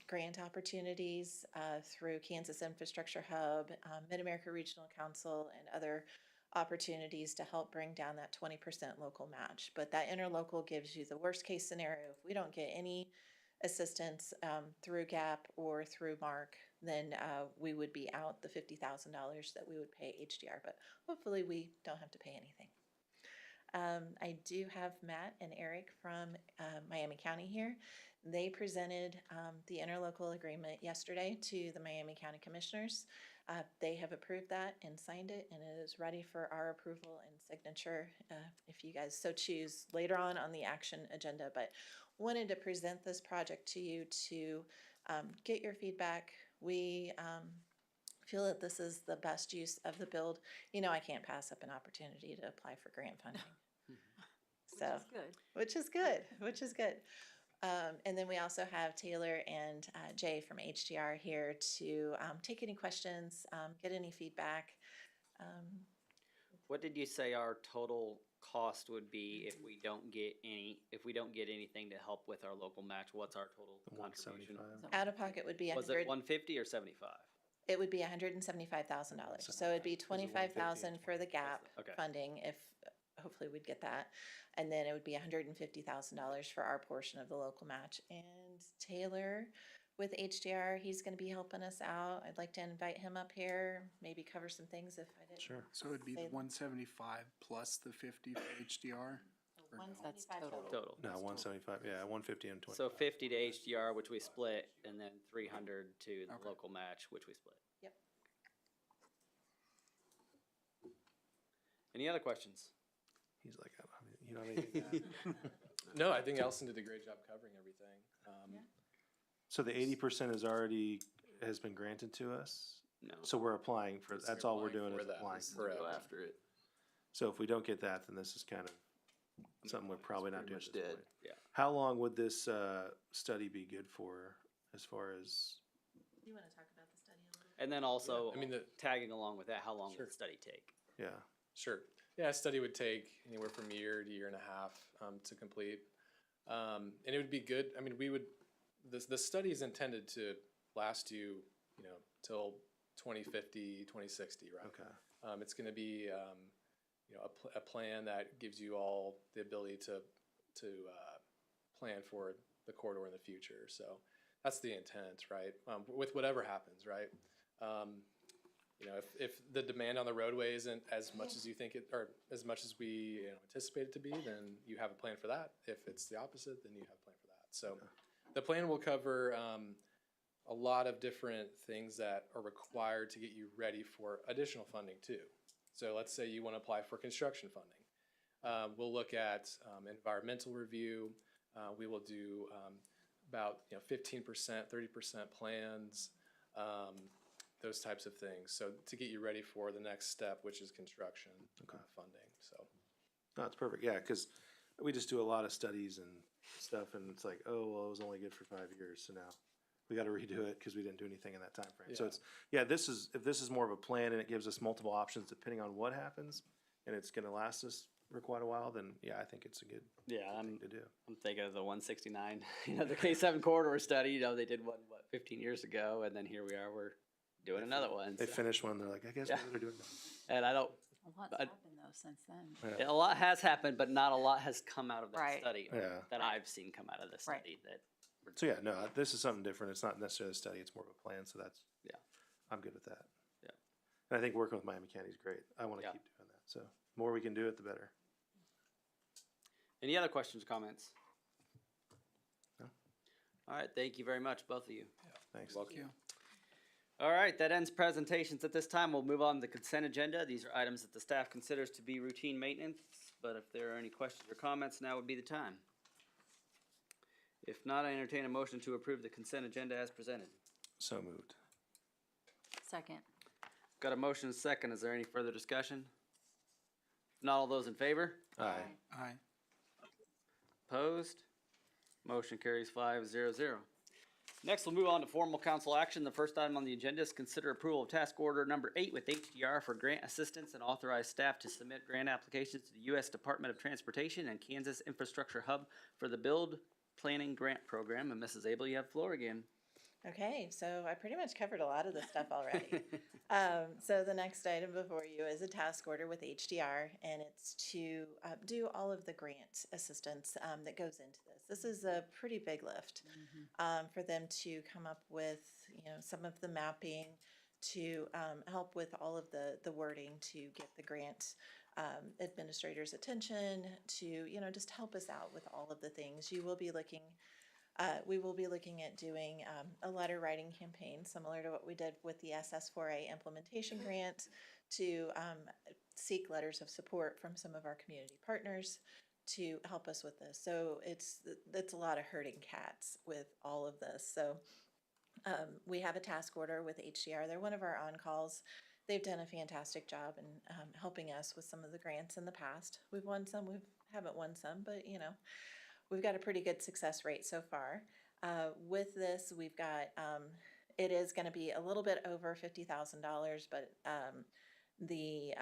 grant opportunities through Kansas Infrastructure Hub, Mid-America Regional Council, and other opportunities to help bring down that 20% local match. But that interlocal gives you the worst case scenario. If we don't get any assistance through GAP or through MARC, then we would be out the $50,000 that we would pay HDR, but hopefully we don't have to pay anything. I do have Matt and Eric from Miami County here. They presented the interlocal agreement yesterday to the Miami County Commissioners. They have approved that and signed it, and it is ready for our approval and signature if you guys so choose later on the action agenda. But wanted to present this project to you to get your feedback. We feel that this is the best use of the build. I can't pass up an opportunity to apply for grant funding. Which is good. And then we also have Taylor and Jay from HDR here to take any questions, get any feedback. What did you say our total cost would be if we don't get anything to help with our local match? What's our total contribution? Out of pocket would be Was it 150 or 75? It would be $175,000. So it'd be $25,000 for the GAP funding if hopefully we'd get that. And then it would be $150,000 for our portion of the local match. And Taylor with HDR, he's going to be helping us out. I'd like to invite him up here, maybe cover some things if I didn't. Sure. So it'd be the 175 plus the 50 for HDR? Or no? That's total. Total. No, 175, yeah, 150 and 20. So 50 to HDR, which we split, and then 300 to the Okay. local match, which we split. Yep. Any other questions? He's like, you don't need that. No, I think Allison did a great job covering everything. So the 80% has been granted to us? No. So we're applying for, that's all we're doing for is that. applying. Correct. Go after it. So if we don't get that, then this is kind of something we're probably not doing Pretty at this much dead. point. Yeah. How long would this study be good for as far as, You want to talk about the study a little bit? And then also, Yeah, I mean, tagging along with that, how long Sure. would the study take? yeah, Sure. Yeah, a study would take anywhere from a year to year and a half to complete. And it would be good. I mean, the study is intended to last you, till 2050, 2060, right? okay. It's going to be, a plan that gives you all the ability to plan for the corridor in the future. So that's the intent, right? With whatever happens, right? If the demand on the roadway isn't as much as you think it, or as much as we anticipate it to be, then you have a plan for that. If it's the opposite, then you have a plan for that. So the plan will cover a lot of different things that are required to get you ready for additional funding too. So let's say you want to apply for construction funding. We'll look at environmental review. We will do about 15%, 30% plans, those types of things. So to get you ready for the next step, which is construction funding. So No, it's perfect, yeah, because we just do a lot of studies and stuff, and it's like, oh, well, it was only good for 5 years, so now we gotta redo it because we didn't do anything in that time frame. So Yeah. it's, if this is more of a plan and it gives us multiple options depending on what happens, and it's gonna last us for quite a while, then yeah, I think it's a good Yeah, thing to do. I'm thinking of the 169, the K7 corridor study, they did one, 15 years ago, and then here we are, we're doing another one. They so- finished one, they're like, I guess Yeah. we're doing that. And I don't, A lot's But- happened though since then. Yeah. a lot has happened, but not a lot has come out of that Right. study. Yeah. That I've seen come out of the Right. study that. So yeah, no, this is something different. It's not necessarily a study, it's more of a plan, so that's, Yeah. I'm good with that. Yeah. And I think working with Miami County is great. I wanna Yeah. keep doing that, so more we can do it, the better. Any other questions or comments? No. All right, thank you very much, both of you. Thanks. Thank you. All right, that ends presentations at this time. We'll move on to the consent agenda. These are items that the staff considers to be routine maintenance, but if there are any questions or comments, now would be the time. If not, I entertain a motion to approve the consent agenda as presented. So moved. Second. Got a motion and a second. Is there any further discussion? If not, all those in favor? Aye. Aye. Opposed? Motion carries 5-0-0. Next, we'll move on to formal council action. The first item on the agenda is consider approval of task order number 8 with HDR for grant assistance and authorize staff to submit grant applications to the U.S. Department of Transportation and Kansas Infrastructure Hub for the Build Planning Grant Program. And Mrs. Abel, you have the floor again. Okay, so I pretty much covered a lot of this stuff already. So the next item before you is a task order with HDR, and it's to do all of the grant assistance that goes into this. This is a pretty big lift for them to come up with, some of the mapping, to help with all of the wording to get the grant administrator's attention, to just help us out with all of the things. We will be looking at doing a letter writing campaign similar to what we did with the SS4A implementation grant to seek letters of support from some of our community partners to help us with this. So it's a lot of herding cats with all of this. So we have a task order with HDR. They're one of our on-calls. They've done a fantastic job in helping us with some of the grants in the past. We've won some, we haven't won some, but we've got a pretty good success rate so far. With this, we've got, it is going to be a little bit over $50,000, but the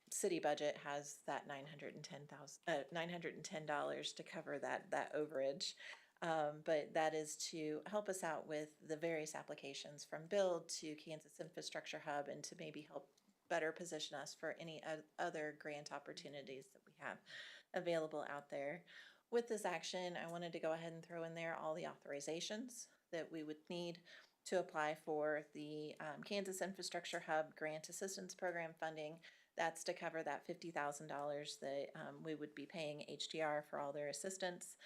city budget has that $910 to cover that overage. But that is to help us out with the various applications from Build to Kansas Infrastructure Hub, and to maybe help better position us for any other grant opportunities that we have available out there. With this action, I wanted to go ahead and throw in there all the authorizations that we would need to apply for the Kansas Infrastructure Hub Grant Assistance Program funding. That's to cover that $50,000 that we would be paying HDR for all their assistance.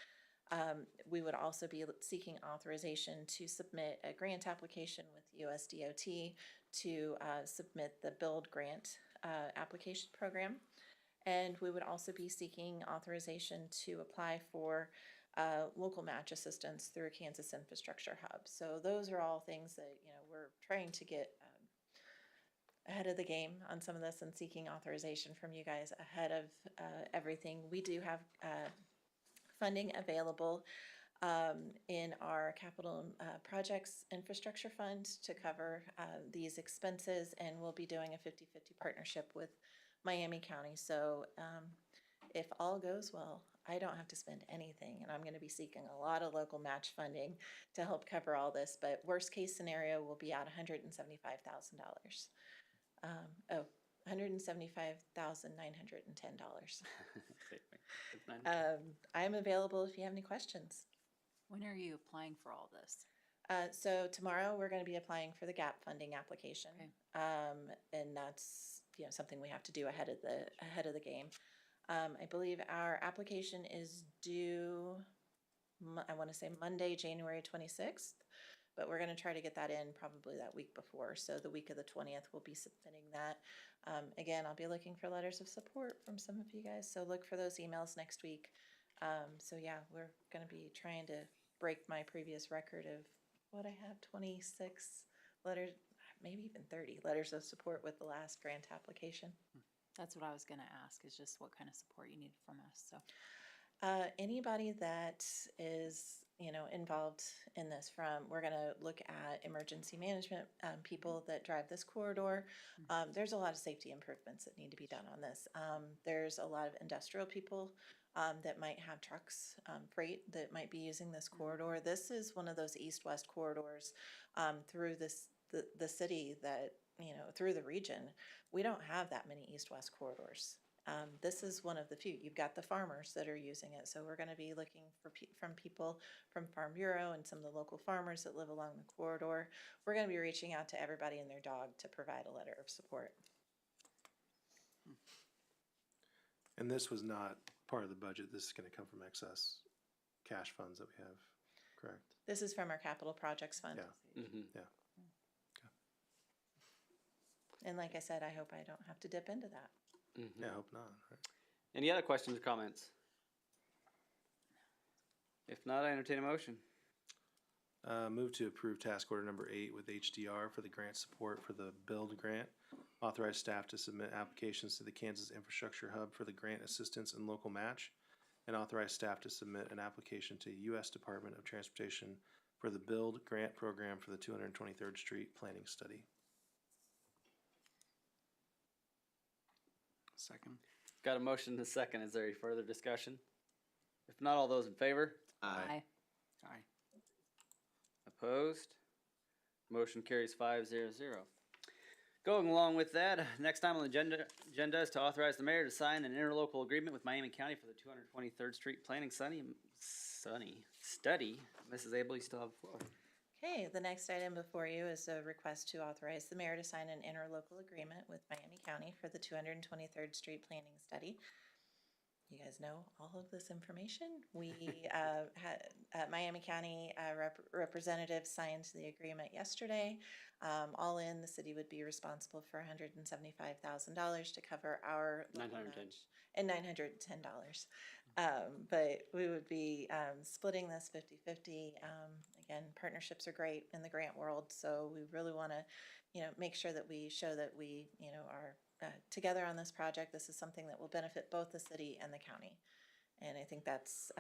We would also be seeking authorization to submit a grant application with USDOT to submit the Build Grant application program. And we would also be seeking authorization to apply for local match assistance through Kansas Infrastructure Hub. So those are all things that, we're trying to get ahead of the game on some of this, and seeking authorization from you guys ahead of everything. We do have funding available in our capital projects infrastructure fund to cover these expenses, and we'll be doing a 50-50 partnership with Miami County. So if all goes well, I don't have to spend anything, and I'm going to be seeking a lot of local match funding to help cover all this. But worst case scenario will be at $175,000. $175,910. I am available if you have any questions. When are you applying for all this? So tomorrow we're going to be applying for the GAP funding application, Okay. and that's something we have to do ahead of the game. I believe our application is due, I want to say Monday, January 26th. but we're gonna try to get that in probably that week before. So the week of the 20th, we'll be submitting that. Again, I'll be looking for letters of support from some of you guys, so look for those emails next week. So yeah, we're gonna be trying to break my previous record of what I have, 26 letters, maybe even 30 letters of support with the last grant application. That's what I was gonna ask, is just what kind of support you need from us, so. Anybody that is, involved in this we're gonna look at emergency management, people that drive this corridor. There's a lot of safety improvements that need to be done on this. There's a lot of industrial people, that might have trucks, freight that might be using this corridor. This is one of those east-west corridors, through the city that, through the region. We don't have that many east-west corridors. This is one of the few. You've got the farmers that are using it, so we're gonna be looking from people from Farm Bureau and some of the local farmers that live along the corridor. We're gonna be reaching out to everybody and their dog to provide a letter of support. And this was not part of the budget. This is gonna come from excess cash funds that we have, correct? This is from our capital projects fund. Yeah. Mm-hmm. Yeah. And like I said, I hope I don't have to dip into that. Yeah, I hope not. Right. Any other questions or comments? If not, I entertain a motion. Move to approve task order number 8 with HDR for the grant support for the BUILD grant. Authorize staff to submit applications to the Kansas Infrastructure Hub for the grant assistance and local match. And authorize staff to submit an application to U.S. Department of Transportation for the BUILD grant program for the 223rd Street planning study. Second. Got a motion and a second. Is there any further discussion? If not, all those in favor? Aye. Aye. Opposed? Motion carries 5-0-0. Going along with that, next time on the agenda is to authorize the mayor to sign an interlocal agreement with Miami County for the 223rd Street Planning study. Mrs. Abel, you still have the floor. Okay, the next item before you is a request to authorize the mayor to sign an interlocal agreement with Miami County for the 223rd Street Planning Study. You guys know all of this information. We had Miami County representative signed the agreement yesterday. All in, the city would be responsible for $175,000 to cover our local $910. match and $910. But we would be splitting this 50-50. Again, partnerships are great in the grant world, so we really want to, make sure that we show that we, are together on this project. This is something that will benefit both the city and the county, and I think that's,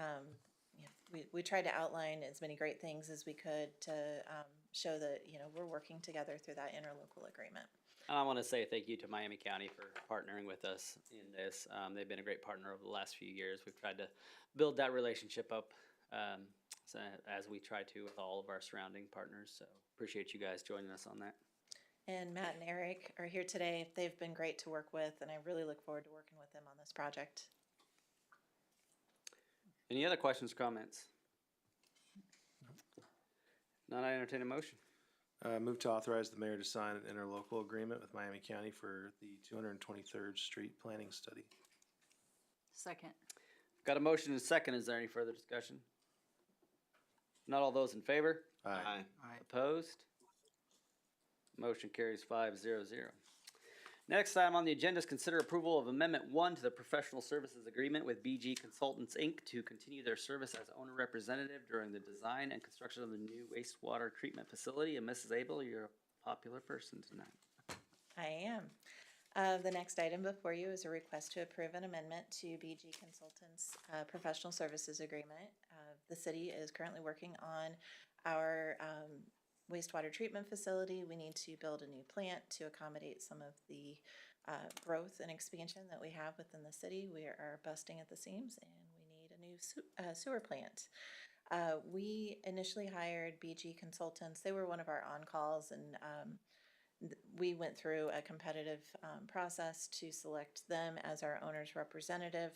we tried to outline as many great things as we could to show that, we're working together through that interlocal agreement. And I want to say thank you to Miami County for partnering with us in this. They've been a great partner over the last few years. We've tried to build that relationship up as we try to with all of our surrounding partners. So appreciate you guys joining us on that. And Matt and Eric are here today. They've been great to work with, and I really look forward to working with them on this project. Any other questions or comments? None, I entertain a motion. Move to authorize the mayor to sign an interlocal agreement with Miami County for the 223rd Street planning study. Second. Got a motion and a second. Is there any further discussion? Not all those in favor? Aye. Aye. Opposed? Motion carries 5-0-0. Next item on the agenda is consider approval of Amendment 1 to the Professional Services Agreement with BG Consultants, Inc. to continue their service as owner representative during the design and construction of the new wastewater treatment facility. And Mrs. Abel, you're a popular person tonight. I am. The next item before you is a request to approve an amendment to BG Consultants' professional services agreement. The city is currently working on our wastewater treatment facility. We need to build a new plant to accommodate some of the growth and expansion that we have within the city. We are busting at the seams and we need a new sewer plant. We initially hired BG Consultants. They were one of our on-calls, and we went through a competitive process to select them as our owner's representative.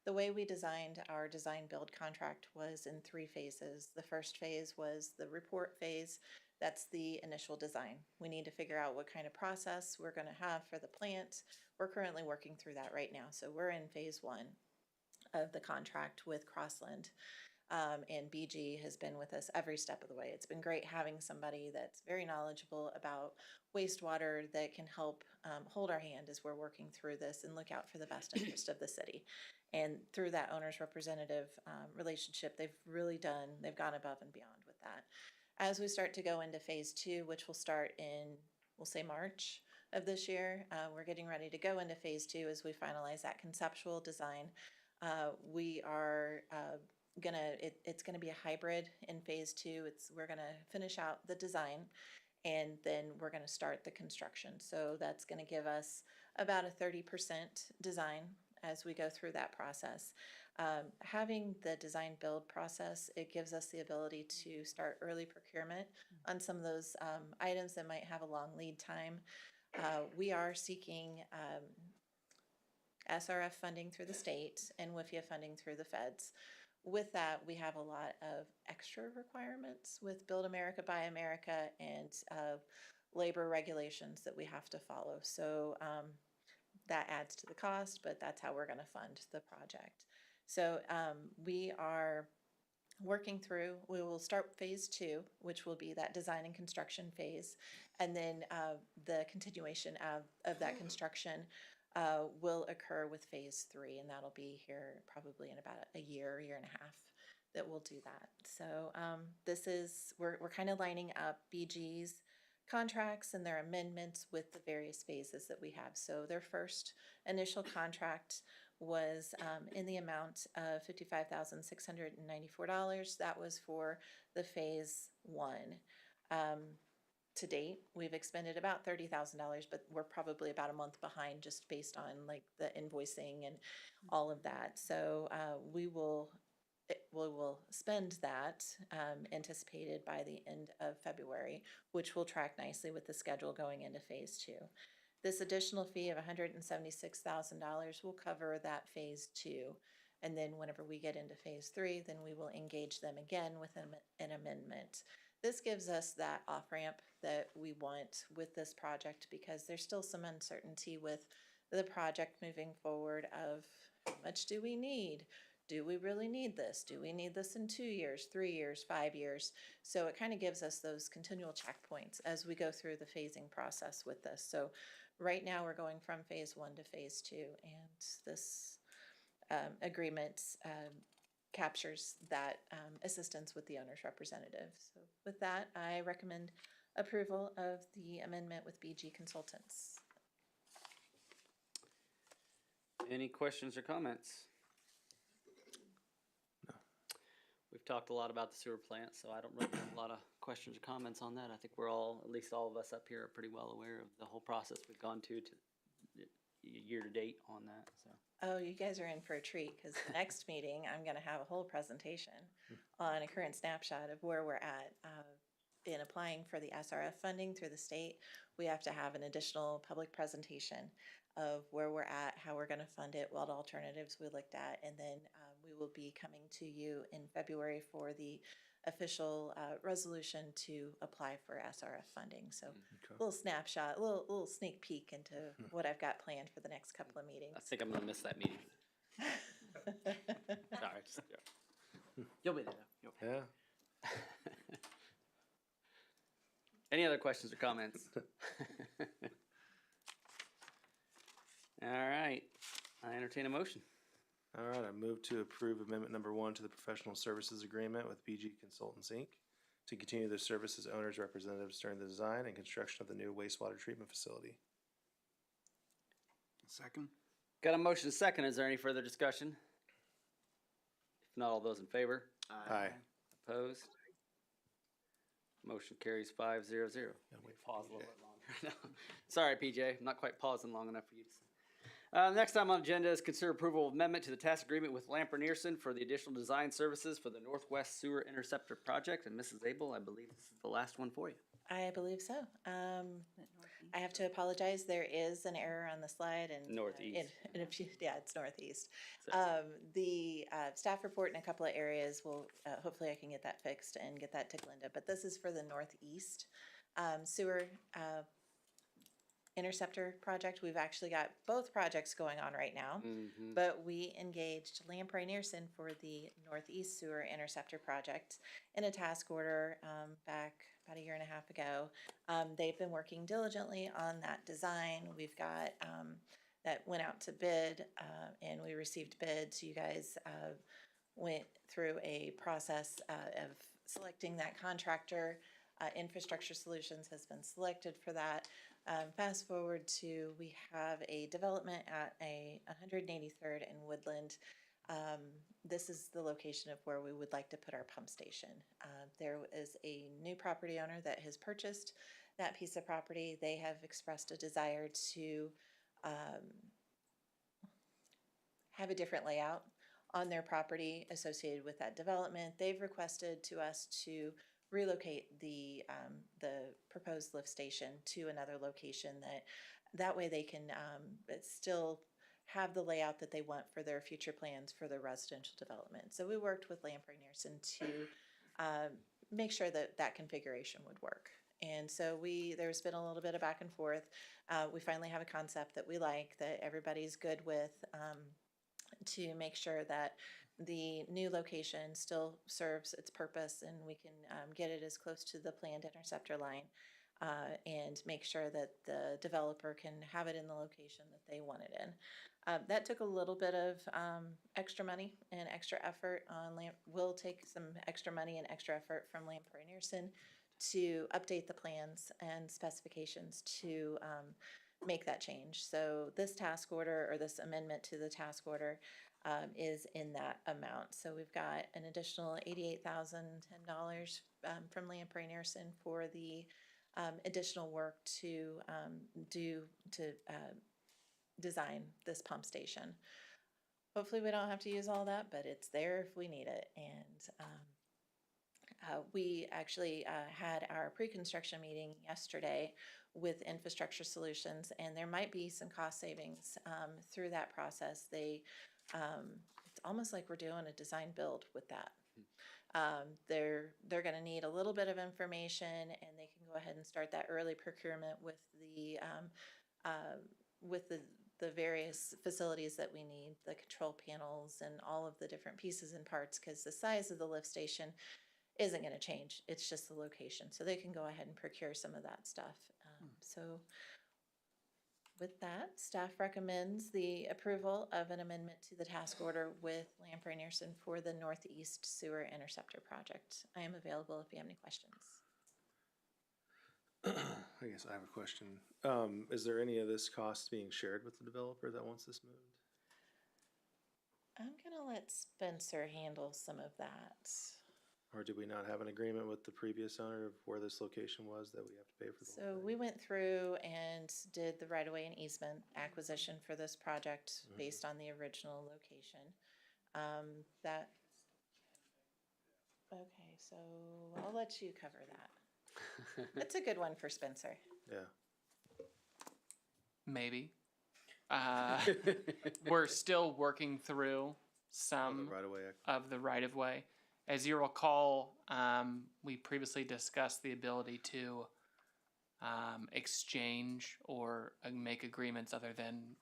The way we designed our design build contract was in 3 phases. The first phase was the report phase. That's the initial design. We need to figure out what kind of process we're going to have for the plant. We're currently working through that right now. So we're in phase 1 of the contract with Crossland. And BG has been with us every step of the way. It's been great having somebody that's very knowledgeable about wastewater that can help hold our hand as we're working through this and look out for the best interest of the city. And through that owner's representative relationship, they've gone above and beyond with that. As we start to go into phase 2, which will start in, we'll say March of this year, we're getting ready to go into phase 2 as we finalize that conceptual design. We are it's gonna be a hybrid in phase 2. We're gonna finish out the design and then we're gonna start the construction. So that's gonna give us about a 30% design as we go through that process. Having the design build process, it gives us the ability to start early procurement on some of those items that might have a long lead time. We are seeking SRF funding through the state and WIFIA funding through the feds. With that, we have a lot of extra requirements with Build America, Buy America, and labor regulations that we have to follow. So that adds to the cost, but that's how we're going to fund the project. So we are working through, we will start phase 2, which will be that design and construction phase. And then the continuation of that construction will occur with phase 3, and that'll be here probably in about a year and a half that we'll do that. So we're kind of lining up BG's contracts and their amendments with the various phases that we have. So their first initial contract was in the amount of $55,694. That was for the phase 1. To date, we've expended about $30,000, but we're probably about a month behind just based on like the invoicing and all of that. So we will spend that anticipated by the end of February, which will track nicely with the schedule going into phase 2. This additional fee of $176,000 will cover that phase 2. And then whenever we get into phase 3, then we will engage them again with an amendment. This gives us that off-ramp that we want with this project because there's still some uncertainty with the project moving forward of how much do we need? Do we really need this? Do we need this in 2 years, 3 years, 5 years? So it kind of gives us those continual checkpoints as we go through the phasing process with this. So right now we're going from phase 1 to phase 2, and this agreement captures that assistance with the owner's representative. So with that, I recommend approval of the amendment with BG Consultants. Any questions or comments? We've talked a lot about the sewer plant, so I don't really have a lot of questions or comments on that. I think we're all, at least all of us up here, are pretty well aware of the whole process we've gone to year to date on that. So. Oh, you guys are in for a treat because the next meeting, I'm going to have a whole presentation on a current snapshot of where we're at. In applying for the SRF funding through the state, we have to have an additional public presentation of where we're at, how we're going to fund it, what alternatives we looked at, and then we will be coming to you in February for the official resolution to apply for SRF funding. So a little snapshot, a little sneak peek into what I've got planned for the next couple of meetings. I think I'm gonna miss that meeting. Sorry, just, you'll be there. You'll be there. Yeah. Any other questions or comments? All right, I entertain a motion. All right, I move to approve amendment number 1 to the professional services agreement with BG Consultants, Inc. to continue their service as owners' representatives during the design and construction of the new wastewater treatment facility. Second? Got a motion second. Is there any further discussion? If not, all those in favor? Aye. Opposed? Motion carries 5-0-0. Gotta wait for Pause a little PJ. bit longer. Sorry, PJ. I'm not quite pausing long enough for you to say. Next item on the agenda is consider approval of amendment to the task agreement with Lamper Nearson for the additional design services for the Northwest Sewer Interceptor Project. And Mrs. Abel, I believe this is the last one for you. I believe so. I have to apologize. There is an error on the slide and Northeast. It's northeast. So- The staff report in a couple of areas will hopefully I can get that fixed and get that to Glenda. But this is for the northeast sewer Interceptor project. We've actually got both projects going on right now. But we engaged Lamprey Nearson for the Northeast Sewer Interceptor project in a task order back about a year and a half ago. They've been working diligently on that design. We've got that went out to bid and we received bids. You guys went through a process of selecting that contractor. Infrastructure Solutions has been selected for that. Fast forward to, we have a development at 183rd and Woodland. This is the location of where we would like to put our pump station. There is a new property owner that has purchased that piece of property. They have expressed a desire to have a different layout on their property associated with that development. They've requested to us to relocate the proposed lift station to another location that way they can still have the layout that they want for their future plans for their residential development. So we worked with Lamprey Nearson to make sure that that configuration would work. And so there's been a little bit of back and forth. We finally have a concept that we like, that everybody's good with, to make sure that the new location still serves its purpose and we can get it as close to the planned interceptor line and make sure that the developer can have it in the location that they want it in. That took a little bit of extra money and extra effort will take some extra money and extra effort from Lamprey Nearson to update the plans and specifications to make that change. So this task order, or this amendment to the task order, is in that amount. So we've got an additional $88,010 from Lamprey Nearson for the additional work to design this pump station. Hopefully we don't have to use all that, but it's there if we need it. And we actually had our pre-construction meeting yesterday with Infrastructure Solutions, and there might be some cost savings through that process. It's almost like we're doing a design build with that. They're going to need a little bit of information, and they can go ahead and start that early procurement with the various facilities that we need, the control panels and all of the different pieces and parts, because the size of the lift station isn't going to change. It's just the location. So they can go ahead and procure some of that stuff. So with that, staff recommends the approval of an amendment to the task order with Lamprey Nearson for the Northeast Sewer Interceptor project. I am available if you have any questions. I guess I have a question. Is there any of this cost being shared with the developer that wants this moved? I'm gonna let Spencer handle some of that. Or did we not have an agreement with the previous owner of where this location was that we have to pay for the whole So thing? we went through and did the right-of-way and easement acquisition for this project based on the original location. Okay, so I'll let you cover that. That's a good one for Spencer. Yeah. Maybe. We're still working through some Right away. of the right-of-way. As you recall, we previously discussed the ability to exchange or make agreements other than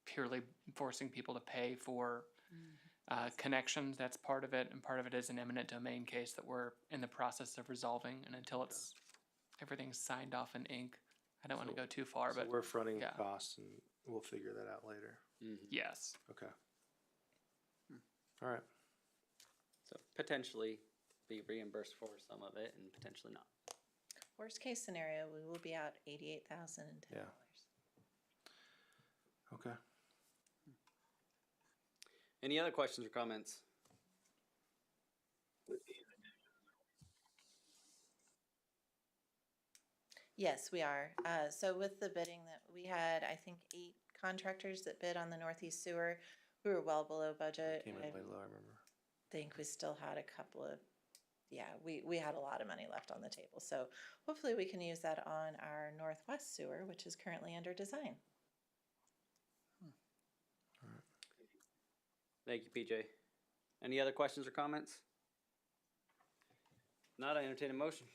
purely forcing people to pay for connections. That's part of it, and part of it is an eminent domain case that we're in the process of resolving. And until everything's signed off in ink, I don't want to go too far. So But we're fronting yeah. the costs and we'll figure that out later. Yes. Okay. All right. So potentially be reimbursed for some of it and potentially not. Worst case scenario, we will be out $88,010. Yeah. Okay. Any other questions or comments? Yes, we are. So with the bidding that we had, I think 8 contractors that bid on the Northeast Sewer. We were well below budget. Came in way low, I remember. Think we still had a couple of, we had a lot of money left on the table. So hopefully we can use that on our Northwest Sewer, which is currently under design. Thank you, PJ. Any other questions or comments? Not, I entertain a motion.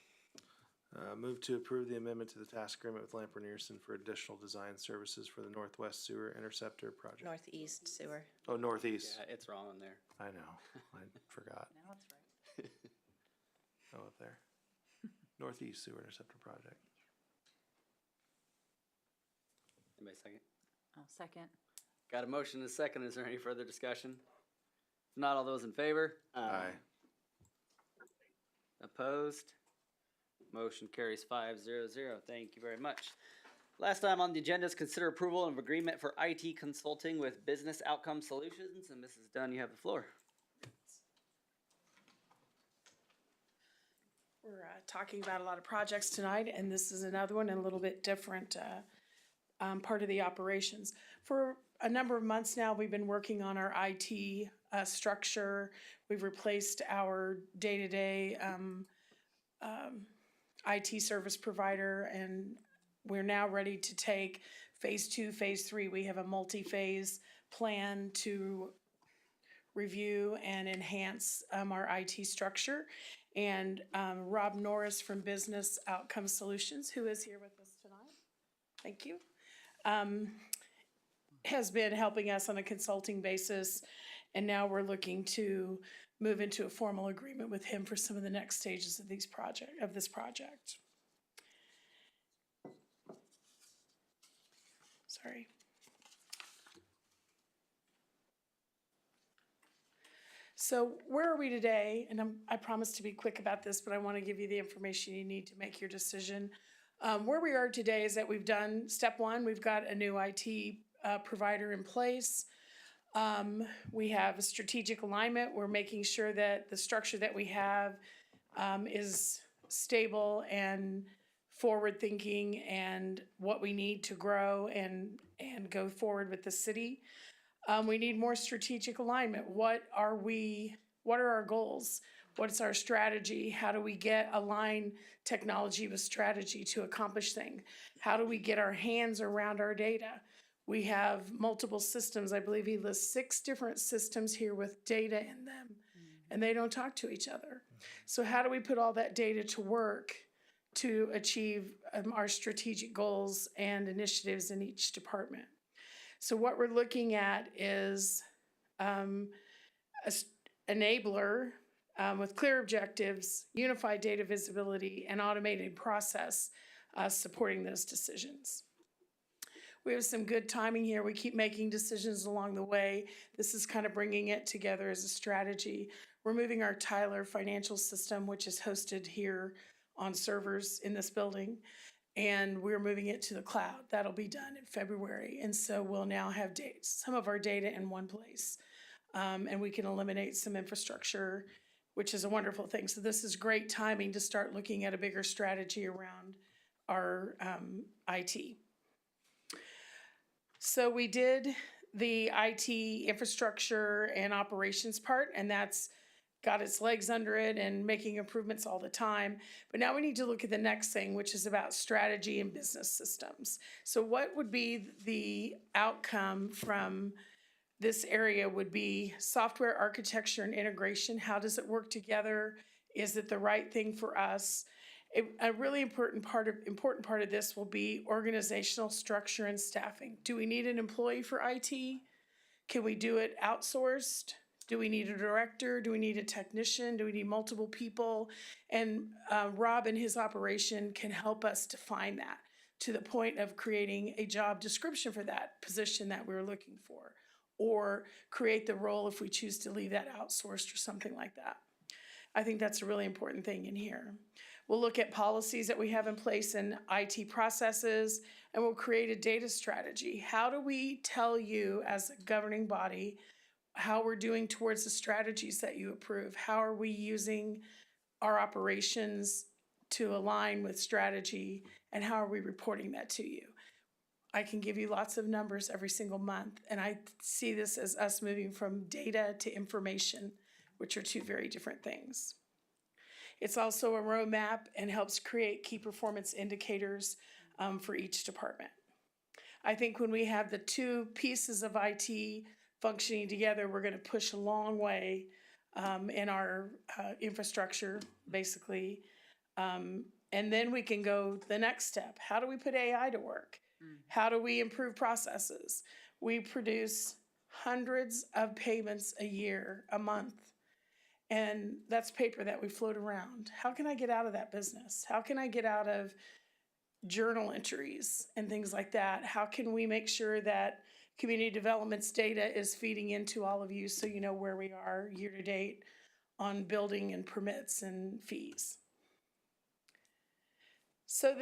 Move to approve the amendment to the task agreement with Lamper Nearson for additional design services for the Northwest Sewer Interceptor project. Northeast sewer. Oh, Northeast. Yeah, it's wrong on there. I know, I forgot. Now it's right. Oh, up there. Northeast Sewer Interceptor project. Anybody second? I'll second. Got a motion and a second. Is there any further discussion? If not, all those in favor? Aye. Opposed? Motion carries 5-0-0. Thank you very much. Last item on the agenda is consider approval of agreement for IT consulting with Business Outcome Solutions. And Mrs. Dunn, you have the floor. We're talking about a lot of projects tonight, and this is another one, and a little bit different part of the operations. For a number of months now, we've been working on our IT structure. We've replaced our day-to-day IT service provider, and we're now ready to take phase 2, phase 3. We have a multi-phase plan to review and enhance our IT structure. And Rob Norris from Business Outcome Solutions, who is here with us tonight, thank you, has been helping us on a consulting basis. And now we're looking to move into a formal agreement with him for some of the next stages of this project. Sorry. So where are we today? And I promise to be quick about this, but I want to give you the information you need to make your decision. Where we are today is that we've done step one. We've got a new IT provider in place. We have a strategic alignment. We're making sure that the structure that we have is stable and forward-thinking and what we need to grow and go forward with the city. We need more strategic alignment. What are our goals? What's our strategy? How do we align technology with strategy to accomplish things? How do we get our hands around our data? We have multiple systems. I believe he lists 6 different systems here with data in them, and they don't talk to each other. So how do we put all that data to work to achieve our strategic goals and initiatives in each department? So what we're looking at is an enabler with clear objectives, unified data visibility, and automated process supporting those decisions. We have some good timing here. We keep making decisions along the way. This is kind of bringing it together as a strategy. We're moving our Tyler financial system, which is hosted here on servers in this building, and we're moving it to the cloud. That'll be done in February. And so we'll now have some of our data in one place, and we can eliminate some infrastructure, which is a wonderful thing. So this is great timing to start looking at a bigger strategy around our IT. So we did the IT infrastructure and operations part, and that's got its legs under it and making improvements all the time. But now we need to look at the next thing, which is about strategy and business systems. So what would be the outcome from this area would be software architecture and integration. How does it work together? Is it the right thing for us? A really important part of this will be organizational structure and staffing. Do we need an employee for IT? Can we do it outsourced? Do we need a director? Do we need a technician? Do we need multiple people? And Rob and his operation can help us define that to the point of creating a job description for that position that we're looking for, or create the role if we choose to leave that outsourced or something like that. I think that's a really important thing in here. We'll look at policies that we have in place and IT processes, and we'll create a data strategy. How do we tell you as a governing body how we're doing towards the strategies that you approve? How are we using our operations to align with strategy, and how are we reporting that to you? I can give you lots of numbers every single month, and I see this as us moving from data to information, which are 2 very different things. It's also a roadmap and helps create key performance indicators for each department. I think when we have the 2 pieces of IT functioning together, we're going to push a long way in our infrastructure, basically, and And then we can go the next step. How do we put AI to work? How do we improve processes? We produce hundreds of payments a year, a month. And that's paper that we float around. How can I get out of that business? How can I get out of journal entries and things like that? How can we make sure that community development's data is feeding into all of you so you know where we are year to date on building and permits and fees? So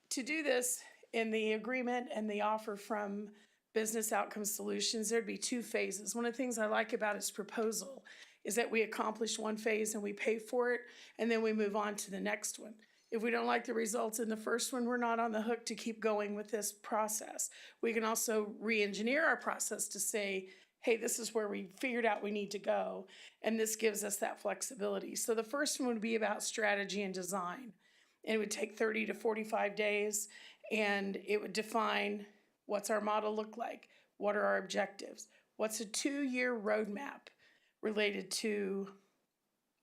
to do this in the agreement and the offer from Business Outcome Solutions, there'd be two phases. One of the things I like about its proposal is that we accomplish one phase and we pay for it, and then we move on to the next one. If we don't like the results in the first one, we're not on the hook to keep going with this process. We can also re-engineer our process to say, hey, this is where we figured out we need to go, and this gives us that flexibility. So the first one would be about strategy and design. And it would take 30 to 45 days, and it would define what's our model look like, what are our objectives, what's a 2-year roadmap related to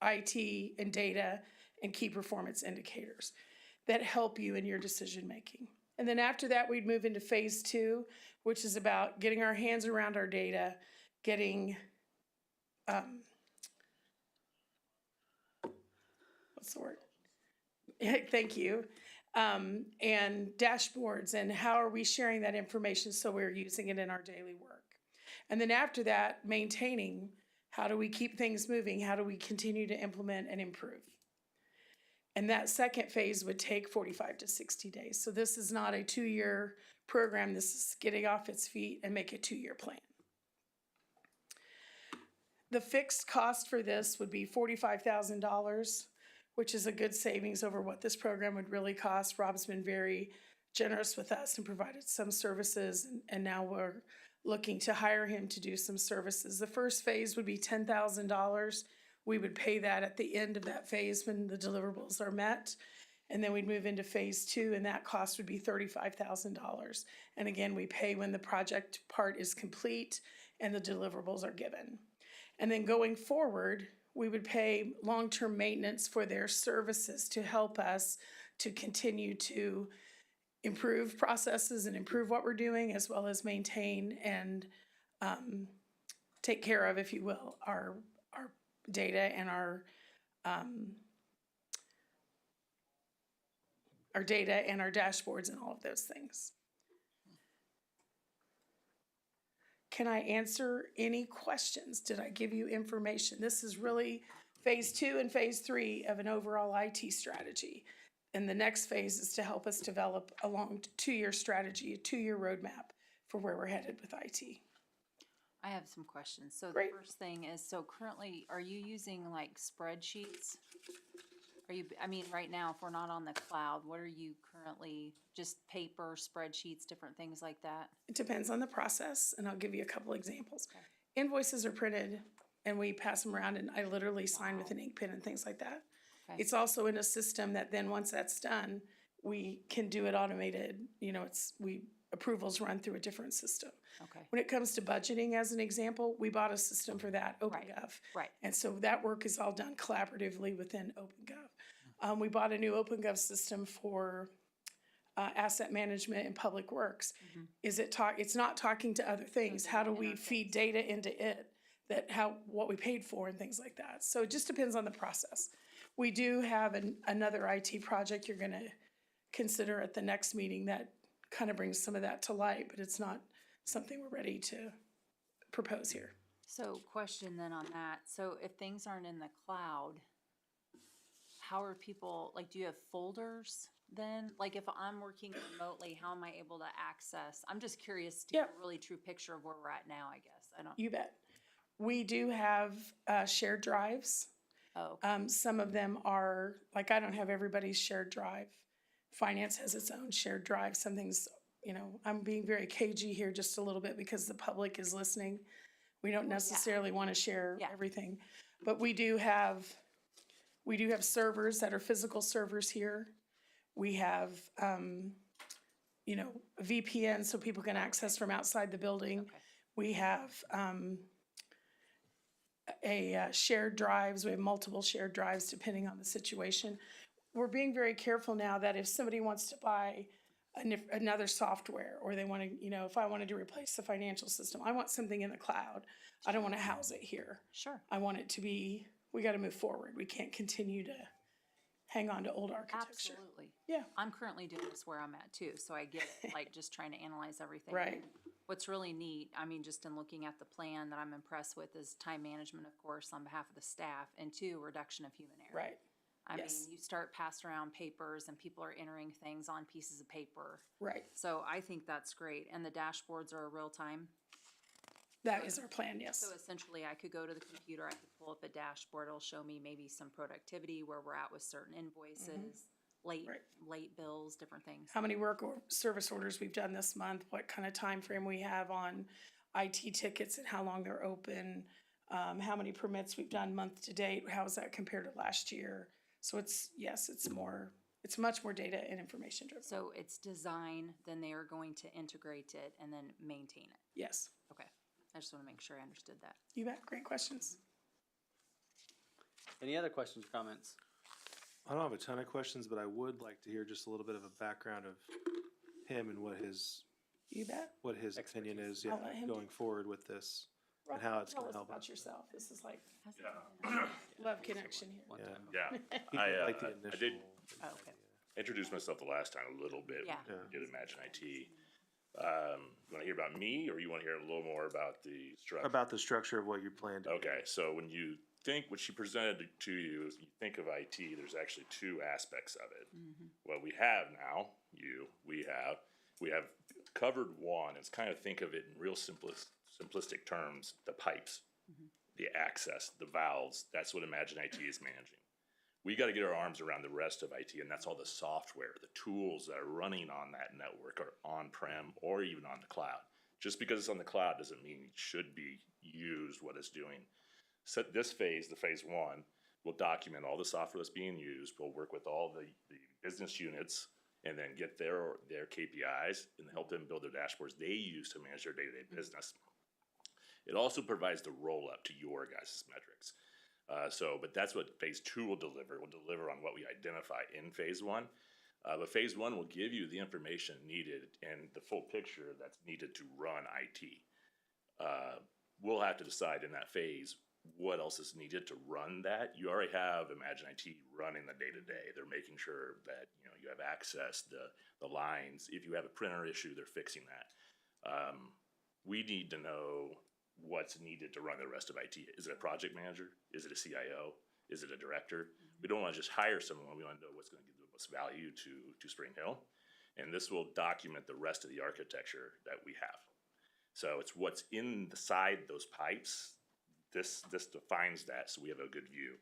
IT and data and key performance indicators that help you in your decision making. And then after that, we'd move into phase 2, which is about getting our hands around our data, getting, what's the word? Thank you. And dashboards, and how are we sharing that information so we're using it in our daily work. And then after that, maintaining, how do we keep things moving? How do we continue to implement and improve? And that second phase would take 45 to 60 days. So this is not a 2-year program. This is getting off its feet and make a 2-year plan. The fixed cost for this would be $45,000, which is a good savings over what this program would really cost. Rob's been very generous with us and provided some services, and now we're looking to hire him to do some services. The first phase would be $10,000. We would pay that at the end of that phase when the deliverables are met. And then we'd move into phase 2, and that cost would be $35,000. And again, we pay when the project part is complete and the deliverables are given. And then going forward, we would pay long-term maintenance for their services to help us to continue to improve processes and improve what we're doing, as well as maintain and take care of, if you will, our data and our data and our dashboards and all of those things. Can I answer any questions? Did I give you information? This is really phase 2 and phase 3 of an overall IT strategy. And the next phase is to help us develop a long 2-year strategy, a 2-year roadmap for where we're headed with IT. I have some questions. So Great. the first thing is, so currently, are you using like spreadsheets? Are you, I mean, right now, if we're not on the cloud, what are you currently, just paper, spreadsheets, different things like that? It depends on the process, and I'll give you a couple examples. Invoices are printed, and we pass them around, and I literally sign with an ink pen and things like that. Okay. It's also in a system that then once that's done, we can do it automated. You know, approvals run through a different system. Okay. When it comes to budgeting, as an example, we bought a system for that, OpenGov. Right. And so that work is all done collaboratively within OpenGov. We bought a new OpenGov system for asset management and public works. It's not talking to other things. How do we feed data into it, what we paid for and things like that. So it just depends on the process. We do have another IT project you're gonna consider at the next meeting that kind of brings some of that to light, but it's not something we're ready to propose here. So question then on that. So if things aren't in the cloud, how are people, like, do you have folders then? Like, if I'm working remotely, how am I able to access? I'm just curious to get a really true picture of where we're at now, I guess. You bet. We do have shared drives. Oh, okay. Some of them are, like, I don't have everybody's shared drive. Finance has its own shared drive. Some things, I'm being very cagey here just a little bit because the public is listening. We don't necessarily want to share everything. But we do have servers that are physical servers here. We have, VPN so people can access from outside the building. Okay. We have shared drives. We have multiple shared drives depending on the situation. we're being very careful now that if somebody wants to buy another software, or they want to, you know, if I wanted to replace the financial system, I want something in the cloud. I don't want to house it here. Sure. I want it to be, we got to move forward. We can't continue to hang on to old architecture. Absolutely. Yeah. I'm currently doing this where I'm at too, so I get it, like just trying to analyze everything. Right. What's really neat, I mean, just in looking at the plan that I'm impressed with is time management, of course, on behalf of the staff, and two, reduction of human error. Right. I mean, Yes. you start passing around papers and people are entering things on pieces of paper. Right. So I think that's great. And the dashboards are real time. That is our plan, yes. So essentially, I could go to the computer, I could pull up a dashboard, it'll show me maybe some productivity, where we're at with certain invoices, late, Right. late bills, different things. How many work or service orders we've done this month, what kind of time frame we have on IT tickets and how long they're open, how many permits we've done month to date, how does that compare to last year? So it's, yes, it's much more data and information driven. So it's design, then they are going to integrate it and then maintain it. Yes, Okay, I just want to make sure I understood that. you bet, great questions. Any other questions or comments? I don't have a ton of questions, but I would like to hear just a little bit of a background of him and what his You bet. opinion is, I'll let him going forward with this. And how it's Tell gonna us help about us. yourself, this is like Yeah. love connection here. One Yeah. time. Yeah, Like the I initial- did Oh, okay. introduce myself the last time a little bit. Yeah. Yeah. Did Imagine IT. You want to hear about me, or you want to hear a little more about the structure? About the structure of what you plan to do. Okay, so when you think, what she presented to you, is you think of IT, there's actually two aspects of it. What we have now, we have covered one. It's kind of, think of it in real simplistic terms, the pipes, the access, the valves. That's what Imagine IT is managing. We got to get our arms around the rest of IT, and that's all the software, the tools that are running on that network, or on-prem, or even on the cloud. Just because it's on the cloud doesn't mean it should be used what it's doing. So this phase, the phase one, will document all the software that's being used. We'll work with all the business units and then get their KPIs and help them build their dashboards they use to manage their day-to-day business. It also provides the roll-up to your guys' metrics. But that's what phase two will deliver. We'll deliver on what we identify in phase one. But phase one will give you the information needed and the full picture that's needed to run IT. We'll have to decide in that phase what else is needed to run that. You already have Imagine IT running the day-to-day. They're making sure that you have access, the lines. If you have a printer issue, they're fixing that. We need to know what's needed to run the rest of IT. Is it a project manager? Is it a CIO? Is it a director? We don't want to just hire someone. We want to know what's going to give the most value to Spring Hill. And this will document the rest of the architecture that we have. So it's what's inside those pipes. This defines that, so we have a good view.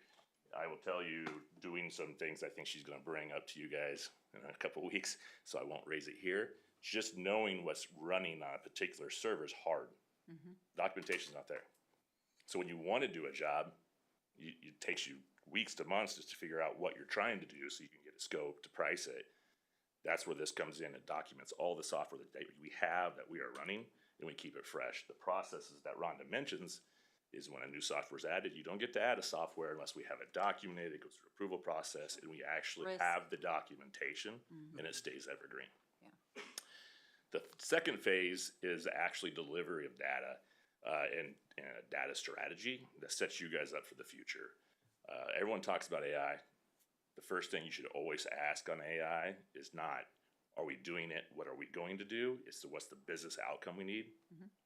I will tell you, doing some things I think she's going to bring up to you guys in a couple weeks, so I won't raise it here. Just knowing what's running on a particular server is hard. Documentation's not there. So when you want to do a job, it takes you weeks to months just to figure out what you're trying to do so you can get a scope to price it. That's where this comes in. It documents all the software that we have, that we are running, and we keep it fresh. The processes that Rhonda mentions is when a new software is added, you don't get to add a software unless we have it documented, it goes through approval process, and we actually Risk. have the documentation, and it stays evergreen. Yeah. The second phase is actually delivery of data and a data strategy that sets you guys up for the future. Everyone talks about AI. The first thing you should always ask on AI is not, are we doing it? What are we going to do? It's what's the business outcome we need?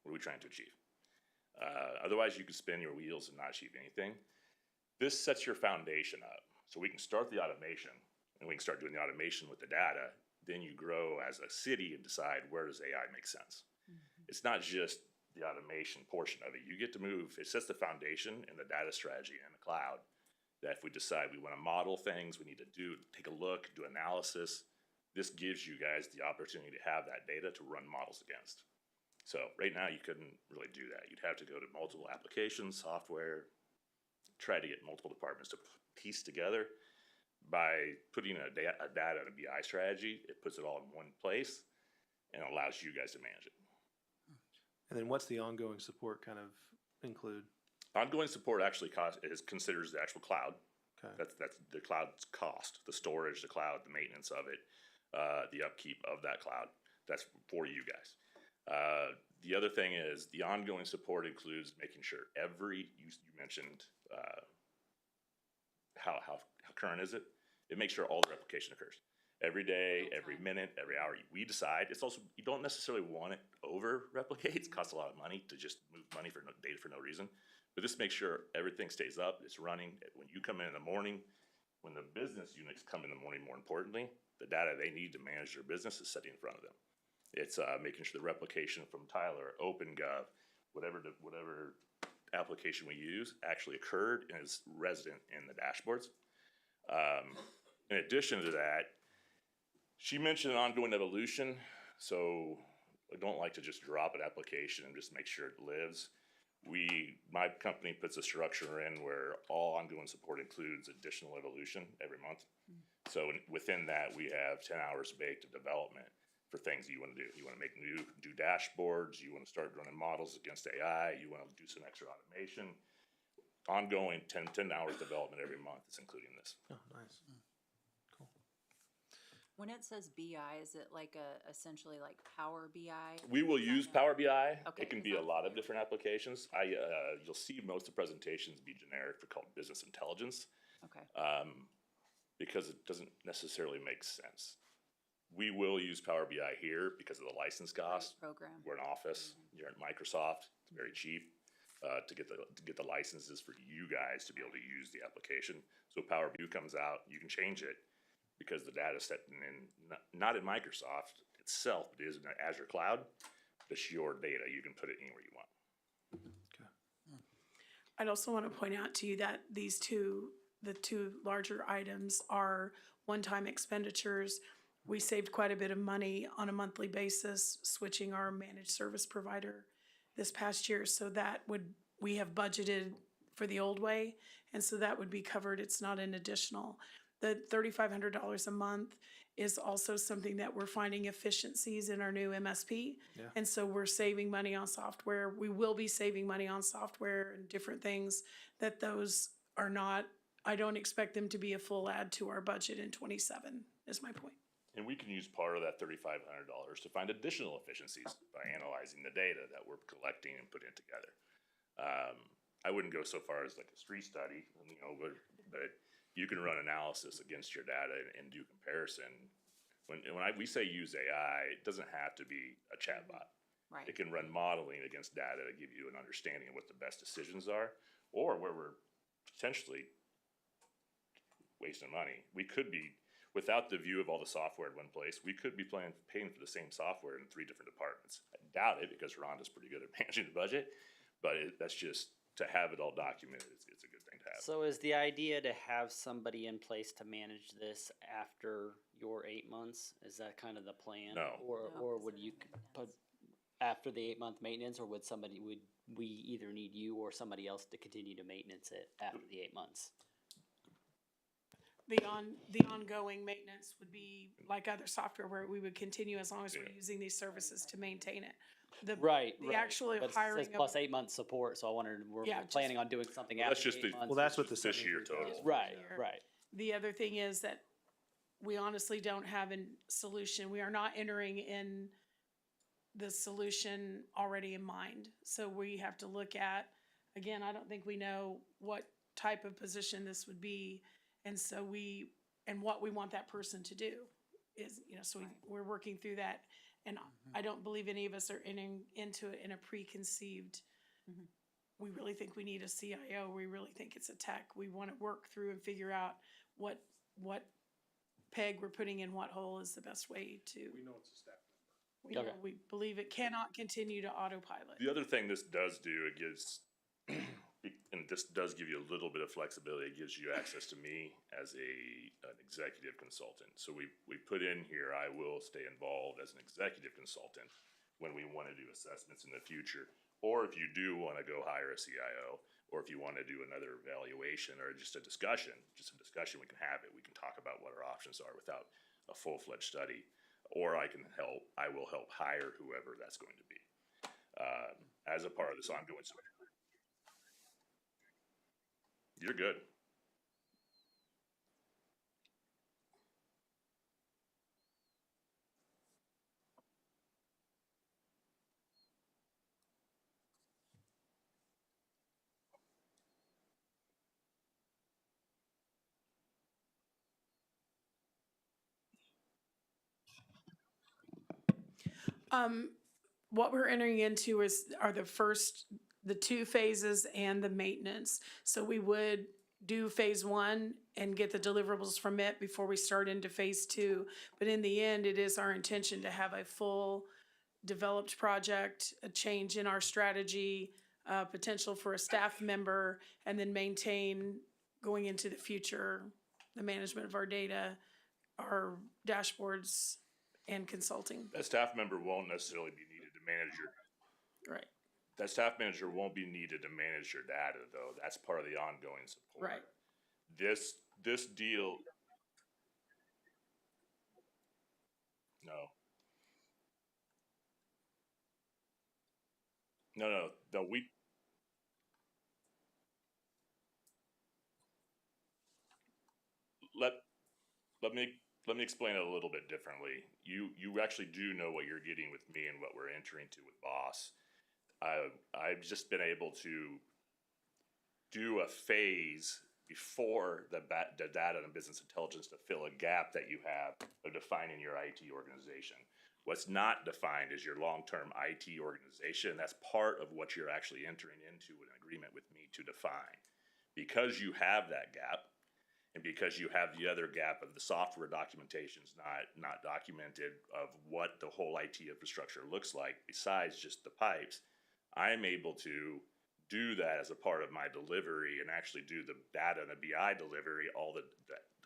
What are we trying to achieve? Otherwise, you could spin your wheels and not achieve anything. This sets your foundation up. So we can start the automation, and we can start doing the automation with the data. Then you grow as a city and decide, where does AI make sense? It's not just the automation portion of it. You get to move. It sets the foundation and the data strategy in the cloud, that if we decide we want to model things, we need to take a look, do analysis. This gives you guys the opportunity to have that data to run models against. So right now you couldn't really do that. You'd have to go to multiple applications, software, try to get multiple departments to piece together. By putting a data and a BI strategy, it puts it all in one place and allows you guys to manage it. And then what's the ongoing support kind of include? Ongoing support actually considers the actual cloud. Okay. That's the cloud's cost, the storage, the cloud, the maintenance of it, the upkeep of that cloud. That's for you guys. The other thing is the ongoing support includes making sure you mentioned, how current is it? It makes sure all the replication occurs. Every day, every minute, every hour, we decide. It's also, you don't necessarily want it over replicates. It costs a lot of money to just move money for data for no reason. But this makes sure everything stays up, it's running. When you come in the morning, when the business units come in the morning, more importantly, the data they need to manage their business is sitting in front of them. It's making sure the replication from Tyler, OpenGov, whatever application we use actually occurred and is resident in the dashboards. In addition to that, she mentioned an ongoing evolution, so I don't like to just drop an application and just make sure it lives. My company puts a structure in where all ongoing support includes additional evolution every month. So within that, we have 10 hours baked of development for things you want to do. You want to do dashboards, you want to start running models against AI, you want to do some extra automation. Ongoing 10 hours development every month is including this. Oh, nice. When it says BI, is it like essentially like Power BI? We will use Power BI. Okay, It can be a lot of different applications. You'll see most of the presentations be generic for called business intelligence, Okay, because it doesn't necessarily make sense. We will use Power BI here because of the license cost. program. We're an office. You're at Microsoft. It's very cheap to get the licenses for you guys to be able to use the application. So Power BI comes out, you can change it because the data is set in not in Microsoft itself, but it is in the Azure cloud. It's your data. You can put it anywhere you want. I'd also want to point out to you that the two larger items are one-time expenditures. We saved quite a bit of money on a monthly basis switching our managed service provider this past year. So we have budgeted for the old way, and so that would be covered. It's not an additional. The $3,500 a month is also something that we're finding efficiencies in our new MSP. Yeah. And so we're saving money on software. We will be saving money on software and different things that those are not, I don't expect them to be a full add to our budget in '27, is my point. And we can use part of that $3,500 to find additional efficiencies by analyzing the data that we're collecting and putting together. I wouldn't go so far as like a street study, but you can run analysis against your data and do comparison. When we say use AI, it doesn't have to be a chatbot. Right. It can run modeling against data to give you an understanding of what the best decisions are, or where we're potentially wasting money. We could be, without the view of all the software in one place, we could be paying for the same software in 3 different departments. I doubt it because Rhonda's pretty good at managing the budget, but that's just to have it all documented. It's a good thing to have. So is the idea to have somebody in place to manage this after your 8 months? Is that kind of the plan? No. Or would you put after the 8-month maintenance, or would we either need you or somebody else to continue to maintenance it after the 8 months? The ongoing maintenance would be like other software where we would continue as long as we're using these services to maintain it. Right. The actual But it hiring says of. plus 8 months support, so I wondered, we're Yeah, just- planning on doing something Well, after that's just 8 months. Well, that's what the this year total. Right, right. The other thing is that we honestly don't have a solution. We are not entering in the solution already in mind. So we have to look at, again, I don't think we know what type of position this would be. And so what we want that person to do is, so we're working through that. And I don't believe any of us are into it in a preconceived, we really think we need a CIO. We really think it's a tech. We want to work through and figure out what peg we're putting in what hole is the best way to. We know it's a staff member. We know, we believe it cannot continue to autopilot. The other thing this does do, it gives, and this does give you a little bit of flexibility. It gives you access to me as an executive consultant. So we put in here, I will stay involved as an executive consultant when we want to do assessments in the future. Or if you do want to go hire a CIO, or if you want to do another evaluation or just a discussion, we can have it. We can talk about what our options are without a full-fledged study. Or I will help hire whoever that's going to be as a part of this ongoing study. You're good. What we're entering into are the two phases and the maintenance. So we would do phase one and get the deliverables from it before we start into phase two. But in the end, it is our intention to have a full developed project, a change in our strategy, potential for a staff member, and then maintain going into the future, the management of our data, our dashboards, and consulting. That staff member won't necessarily be needed to manage your, Right, that staff manager won't be needed to manage your data, though. That's part of the ongoing support. right. This deal. No. No, let me explain it a little bit differently. You actually do know what you're getting with me and what we're entering to with Boss. I've just been able to do a phase before the data and business intelligence to fill a gap that you have of defining your IT organization. What's not defined is your long-term IT organization. That's part of what you're actually entering into an agreement with me to define. Because you have that gap, and because you have the other gap of the software documentation's not documented of what the whole IT infrastructure looks like besides just the pipes, I'm able to do that as a part of my delivery and actually do the data and the BI delivery, all the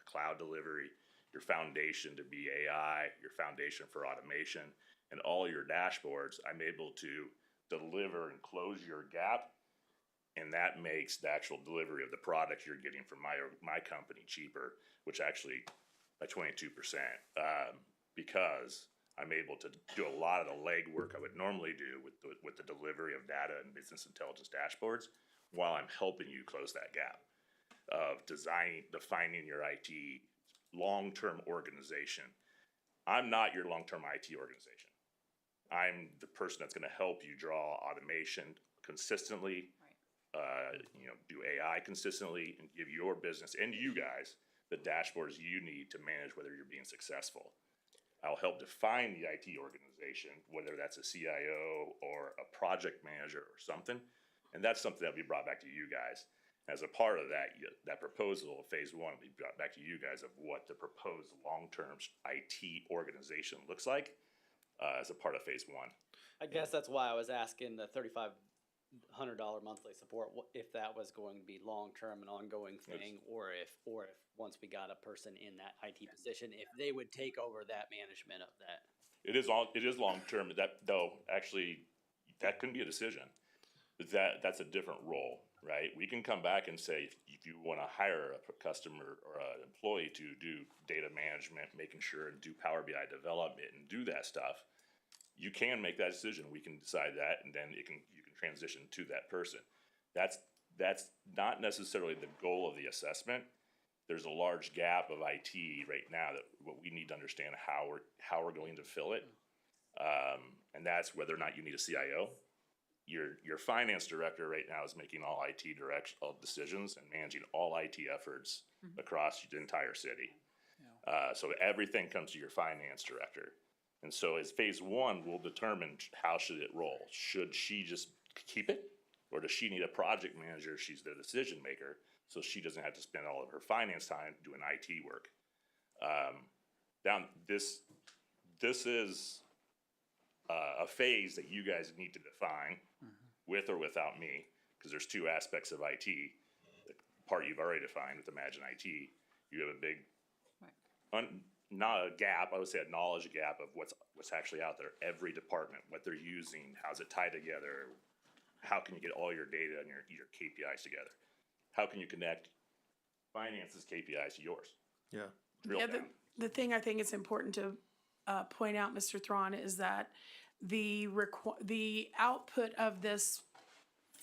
cloud delivery, your foundation to be AI, your foundation for automation, and all your dashboards. I'm able to deliver and close your gap, and that makes the actual delivery of the product you're getting from my company cheaper, which actually by 22%, because I'm able to do a lot of the legwork I would normally do with the delivery of data and business intelligence dashboards, while I'm helping you close that gap of defining your IT long-term organization. I'm not your long-term IT organization. I'm the person that's going to help you draw automation consistently, do AI consistently, and give your business and you guys the dashboards you need to manage whether you're being successful. I'll help define the IT organization, whether that's a CIO or a project manager or something, and that's something that will be brought back to you guys. As a part of that proposal of phase one will be brought back to you guys of what the proposed long-term IT organization looks like as a part of phase one. I guess that's why I was asking the $3,500 monthly support, if that was going to be long-term and ongoing thing, or if once we got a person in that IT position, if they would take over that management of that. It is long-term. That though, actually, that couldn't be a decision. That's a different role, right? We can come back and say, if you want to hire a customer or an employee to do data management, making sure and do Power BI development and do that stuff, you can make that decision. We can decide that, and then you can transition to that person. That's not necessarily the goal of the assessment. There's a large gap of IT right now that what we need to understand how we're going to fill it, and that's whether or not you need a CIO. Your finance director right now is making all IT decisions and managing all IT efforts across the entire city. So everything comes to your finance director. And so as phase one, we'll determine how should it roll. Should she just keep it? Or does she need a project manager? She's the decision maker, so she doesn't have to spend all of her finance time doing IT work. This is a phase that you guys need to define with or without me, because there's two aspects of IT. The part you've already defined with Imagine IT, you have a big, not a gap, I would say a knowledge gap of what's actually out there. Every department, what they're using, how's it tied together, how can you get all your data and your KPIs together? How can you connect finance's KPIs to yours? Yeah. The thing I think it's important to point out, Mr. Thrawn, is that the output of this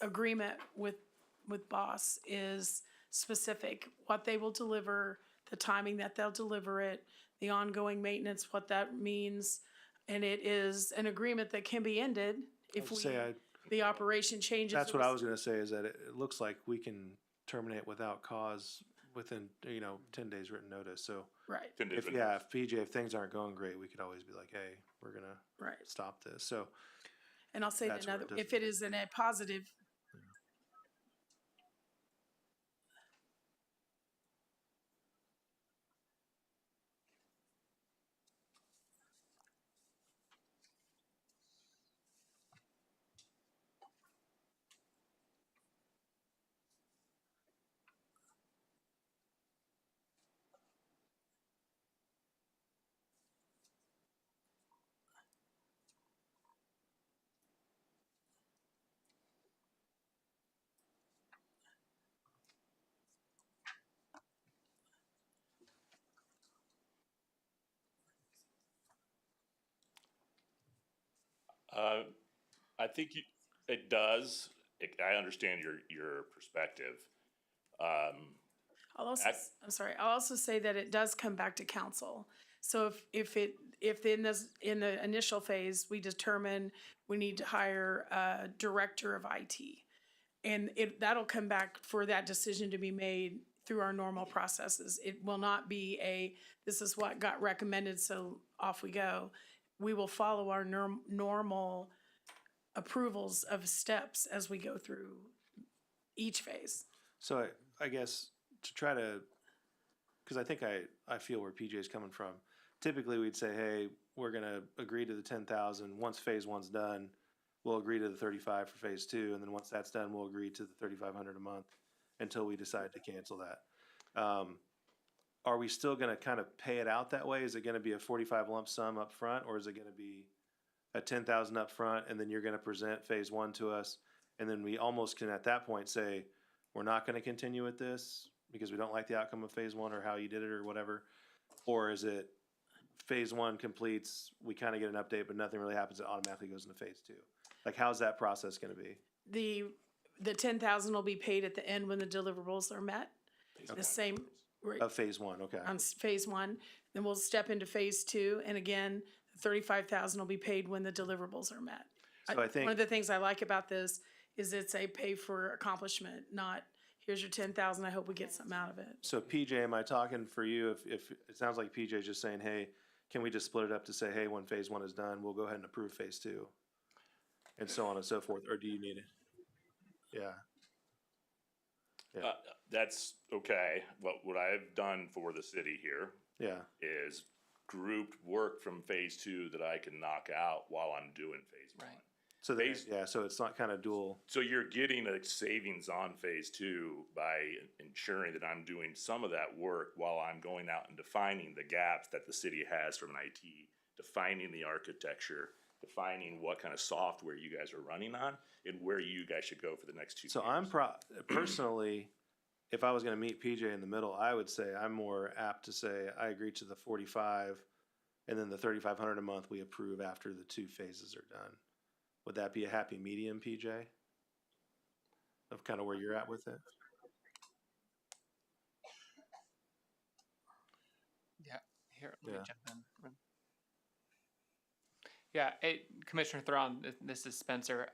agreement with Boss is specific. What they will deliver, the timing that they'll deliver it, the ongoing maintenance, what that means, and it is an agreement that can be ended if the operation changes. That's what I was going to say, is that it looks like we can terminate without cause within, 10 days written notice, so. Right, 10 days. If PJ, if things aren't going great, we could always be like, hey, we're gonna right. stop this, so. And I'll say That's where another, it if it is in a positive, I think it does. I understand your perspective. I'll also, I'm sorry, I'll also say that it does come back to council. So if in the initial phase, we determine we need to hire a director of IT. And that'll come back for that decision to be made through our normal processes. It will not be this is what got recommended, so off we go. We will follow our normal approvals of steps as we go through each phase. So I guess to try to, because I think I feel where PJ's coming from. Typically, we'd say, hey, we're gonna agree to the 10,000. Once phase 1's done, we'll agree to the 35 for phase 2, and then once that's done, we'll agree to the 3,500 a month until we decide to cancel that. Are we still gonna kind of pay it out that way? Is it gonna be a 45 lump sum up front, or is it gonna be a 10,000 up front, and then you're gonna present phase 1 to us, and then we almost can at that point say, we're not gonna continue with this because we don't like the outcome of phase 1 or how you did it or whatever? Or is it phase 1 completes, we kind of get an update, but nothing really happens, it automatically goes into phase 2? Like, how's that process gonna be? The 10,000 will be paid at the end when the deliverables are met. The same, right, Of phase 1, okay. on phase 1, then we'll step into phase 2, and again, 35,000 will be paid when the deliverables are met. So I think- One of the things I like about this is it's a pay for accomplishment, not, here's your 10,000, I hope we get something out of it. So PJ, am I talking for you, if it sounds like PJ's just saying, hey, can we just split it up to say, hey, when phase 1 is done, we'll go ahead and approve phase 2? And so on and so forth, or do you need it? Yeah. That's okay. What I've done for the city here Yeah, is grouped work from phase 2 that I can knock out while I'm doing phase 1. Right. so so it's not kind of dual, So you're getting a savings on phase 2 by ensuring that I'm doing some of that work while I'm going out and defining the gaps that the city has from an IT, defining the architecture, defining what kind of software you guys are running on, and where you guys should go for the next 2 so years. I'm personally, if I was gonna meet PJ in the middle, I would say I'm more apt to say, I agree to the 45, and then the 3,500 a month we approve after the 2 phases are done. Would that be a happy medium, PJ? Of kind of where you're at with it? Yeah, here, let me Yeah. jump in. Yeah, Commissioner Thron, this is Spencer.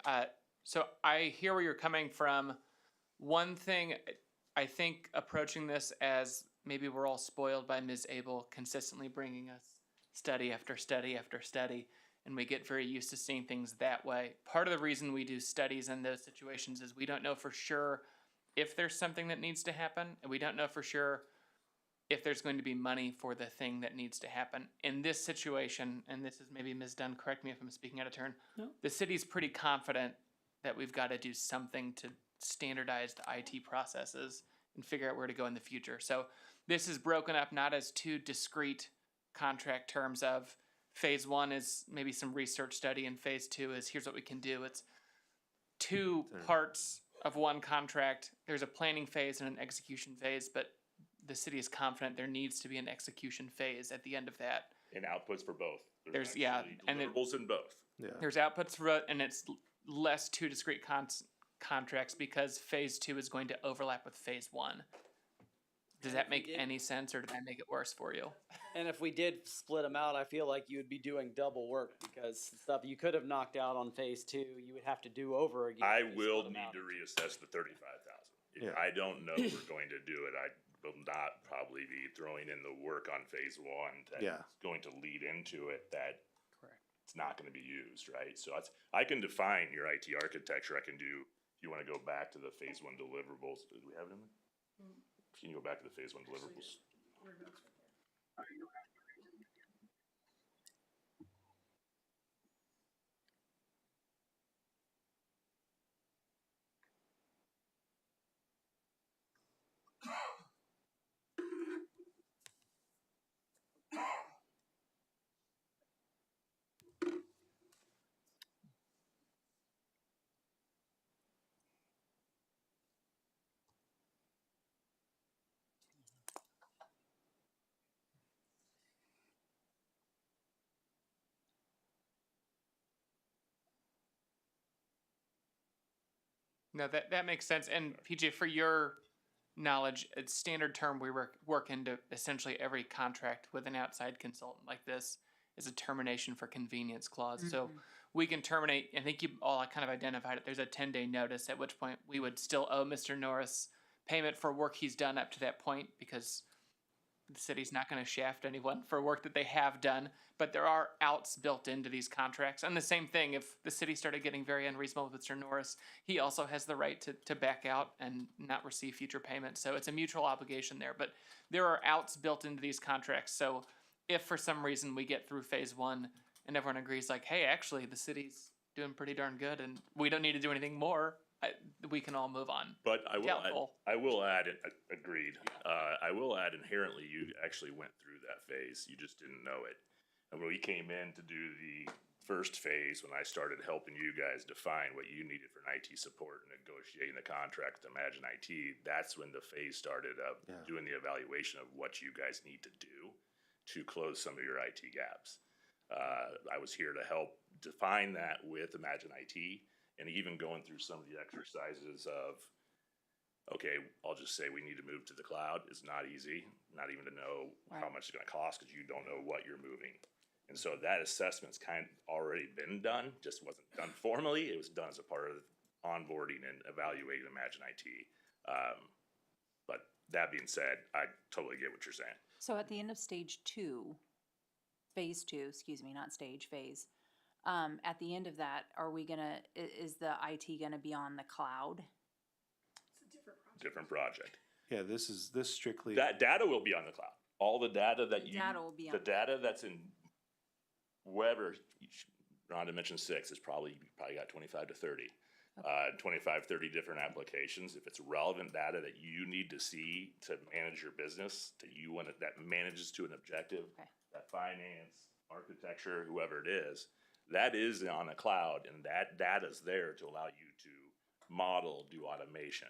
So I hear where you're coming from. One thing, I think approaching this as maybe we're all spoiled by Ms. Abel consistently bringing us study after study after study, and we get very used to seeing things that way. Part of the reason we do studies in those situations is we don't know for sure if there's something that needs to happen, and we don't know for sure if there's going to be money for the thing that needs to happen. In this situation, and this is maybe Ms. Dunn, correct me if I'm speaking out of turn, No. the city's pretty confident that we've got to do something to standardize the IT processes and figure out where to go in the future. So this is broken up not as 2 discrete contract terms of phase 1 is maybe some research study and phase 2 is here's what we can do. It's 2 parts of one contract. There's a planning phase and an execution phase, but the city is confident there needs to be an execution phase at the end of that. And outputs for both. There's actually and deliverables in both. Yeah. there's outputs for and it's less 2 discrete contracts because phase 2 is going to overlap with phase 1. Does that make any sense, or did I make it worse for you? And if we did split them out, I feel like you would be doing double work because stuff you could have knocked out on phase 2, you would have to do over again. I if you will split 'em need out. to reassess the 35,000. If Yeah. I don't know we're going to do it, will not probably be throwing in the work on phase one that's Yeah. going to lead into it that Correct. it's not gonna be used, right? So I can define your IT architecture. I can do, if you wanna go back to the phase one deliverables, do we have it in there? Can you go back to the phase one deliverables? No, that makes sense. And PJ, for your knowledge, it's standard term we work into essentially every contract with an outside consultant like this is a termination for convenience clause. So we can terminate. I think you all kind of identified it. There's a 10-day notice, at which point we would still owe Mr. Norris payment for work he's done up to that point, because the city's not going to shaft anyone for work that they have done. But there are outs built into these contracts. And the same thing, if the city started getting very unreasonable with Mr. Norris, he also has the right to back out and not receive future payment. So it's a mutual obligation there. But there are outs built into these contracts. So if for some reason we get through phase one and everyone agrees like, hey, actually the city's doing pretty darn good and we don't need to do anything more, we can all move on. But I Doubtful. will add, agreed. I will add inherently, you actually went through that phase. You just didn't know it. And when we came in to do the first phase, when I started helping you guys define what you needed for an IT support and negotiating the contract with Imagine IT, that's when the phase started of doing the evaluation of what you guys need to do to close some of your IT gaps. I was here to help define that with Imagine IT, and even going through some of the exercises of, okay, I'll just say we need to move to the cloud. It's not easy, not even to know how much it's gonna cost, because you don't know what you're moving. And so that assessment's kind of already been done, just wasn't done formally. It was done as a part of onboarding and evaluating Imagine IT. But that being said, I totally get what you're saying. So at the end of phase two, not stage, phase, at the end of that, are we gonna, is the IT gonna be on the cloud? Different project. Yeah, this strictly. That data will be on the cloud. All the data that you, Data will be on the data that's in whatever, Rhonda mentioned 6, is probably, you probably got 25 to 30. 25, 30 different applications. If it's relevant data that you need to see to manage your business, that manages to an objective, that finance, architecture, whoever it is, that is on the cloud, and that data's there to allow you to model, do automation,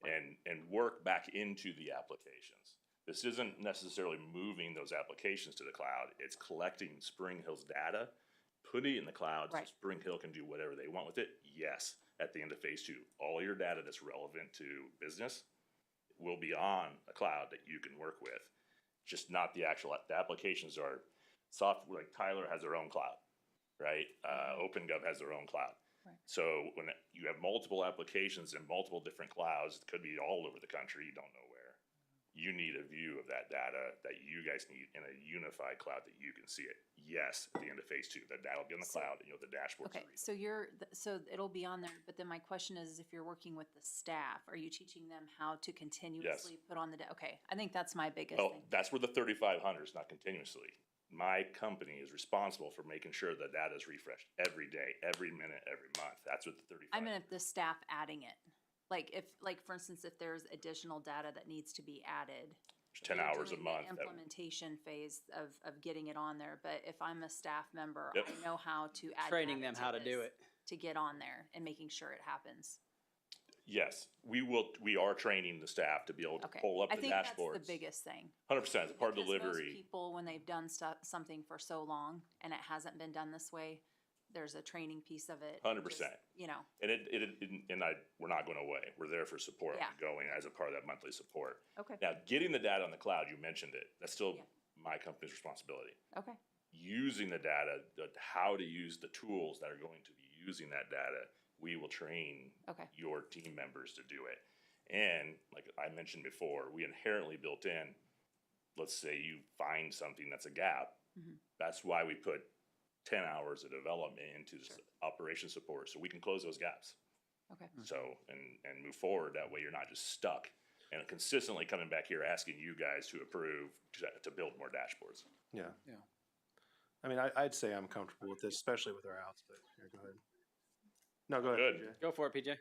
and work back into the applications. This isn't necessarily moving those applications to the cloud. It's collecting Spring Hill's data, putting it in the cloud, so Spring Hill can do whatever they want with it. Yes, at the end of phase 2, all your data that's relevant to business will be on a cloud that you can work with. Just not the actual, the applications are software, like Tyler has their own cloud, right? OpenGov has their own cloud. So when you have multiple applications in multiple different clouds, it could be all over the country, you don't know where. You need a view of that data that you guys need in a unified cloud that you can see it. Yes, at the end of phase 2, that data will be on the cloud, and the dashboards. Okay, so so it'll be on there, but then my question is, if you're working with the staff, are you teaching them how to continuously put on the data? Okay, I think that's my biggest Well, thing. that's where the 3,500 is, not continuously. My company is responsible for making sure the data is refreshed every day, every minute, every month. That's what the 35. I mean, if the staff adding it, like for instance, if there's additional data that needs to be added. 10 you're hours a doing the month. Implementation phase of getting it on there, but if I'm a staff member, Yep. I know how to add. Training data them how to do this it. To get on there and making sure it happens. Yes, we are training the staff to be able to Okay. pull up I the think dashboards. that's the biggest thing. 100%, it's a part of Because most delivery. people, when they've done something for so long and it hasn't been done this way, there's a training piece of it. 100%. Just, We're not going away. We're there for support, Yeah. going as a part of that monthly support. Okay. Now, getting the data on the cloud, you mentioned it. That's still Yeah. my company's responsibility. Okay. Using the data, how to use the tools that are going to be using that data, we will train Okay. your team members to do it. And like I mentioned before, we inherently built in, let's say you find something that's a gap. That's why we put 10 hours of development into this operation support, so we can close those gaps. Okay. So, and move forward, that way you're not just stuck and consistently coming back here asking you guys to approve to build more dashboards. Yeah. Yeah. I mean, I'd say I'm comfortable with this, especially with our outs, but here, go ahead. No, go ahead. Good. PJ. Go for it, PJ.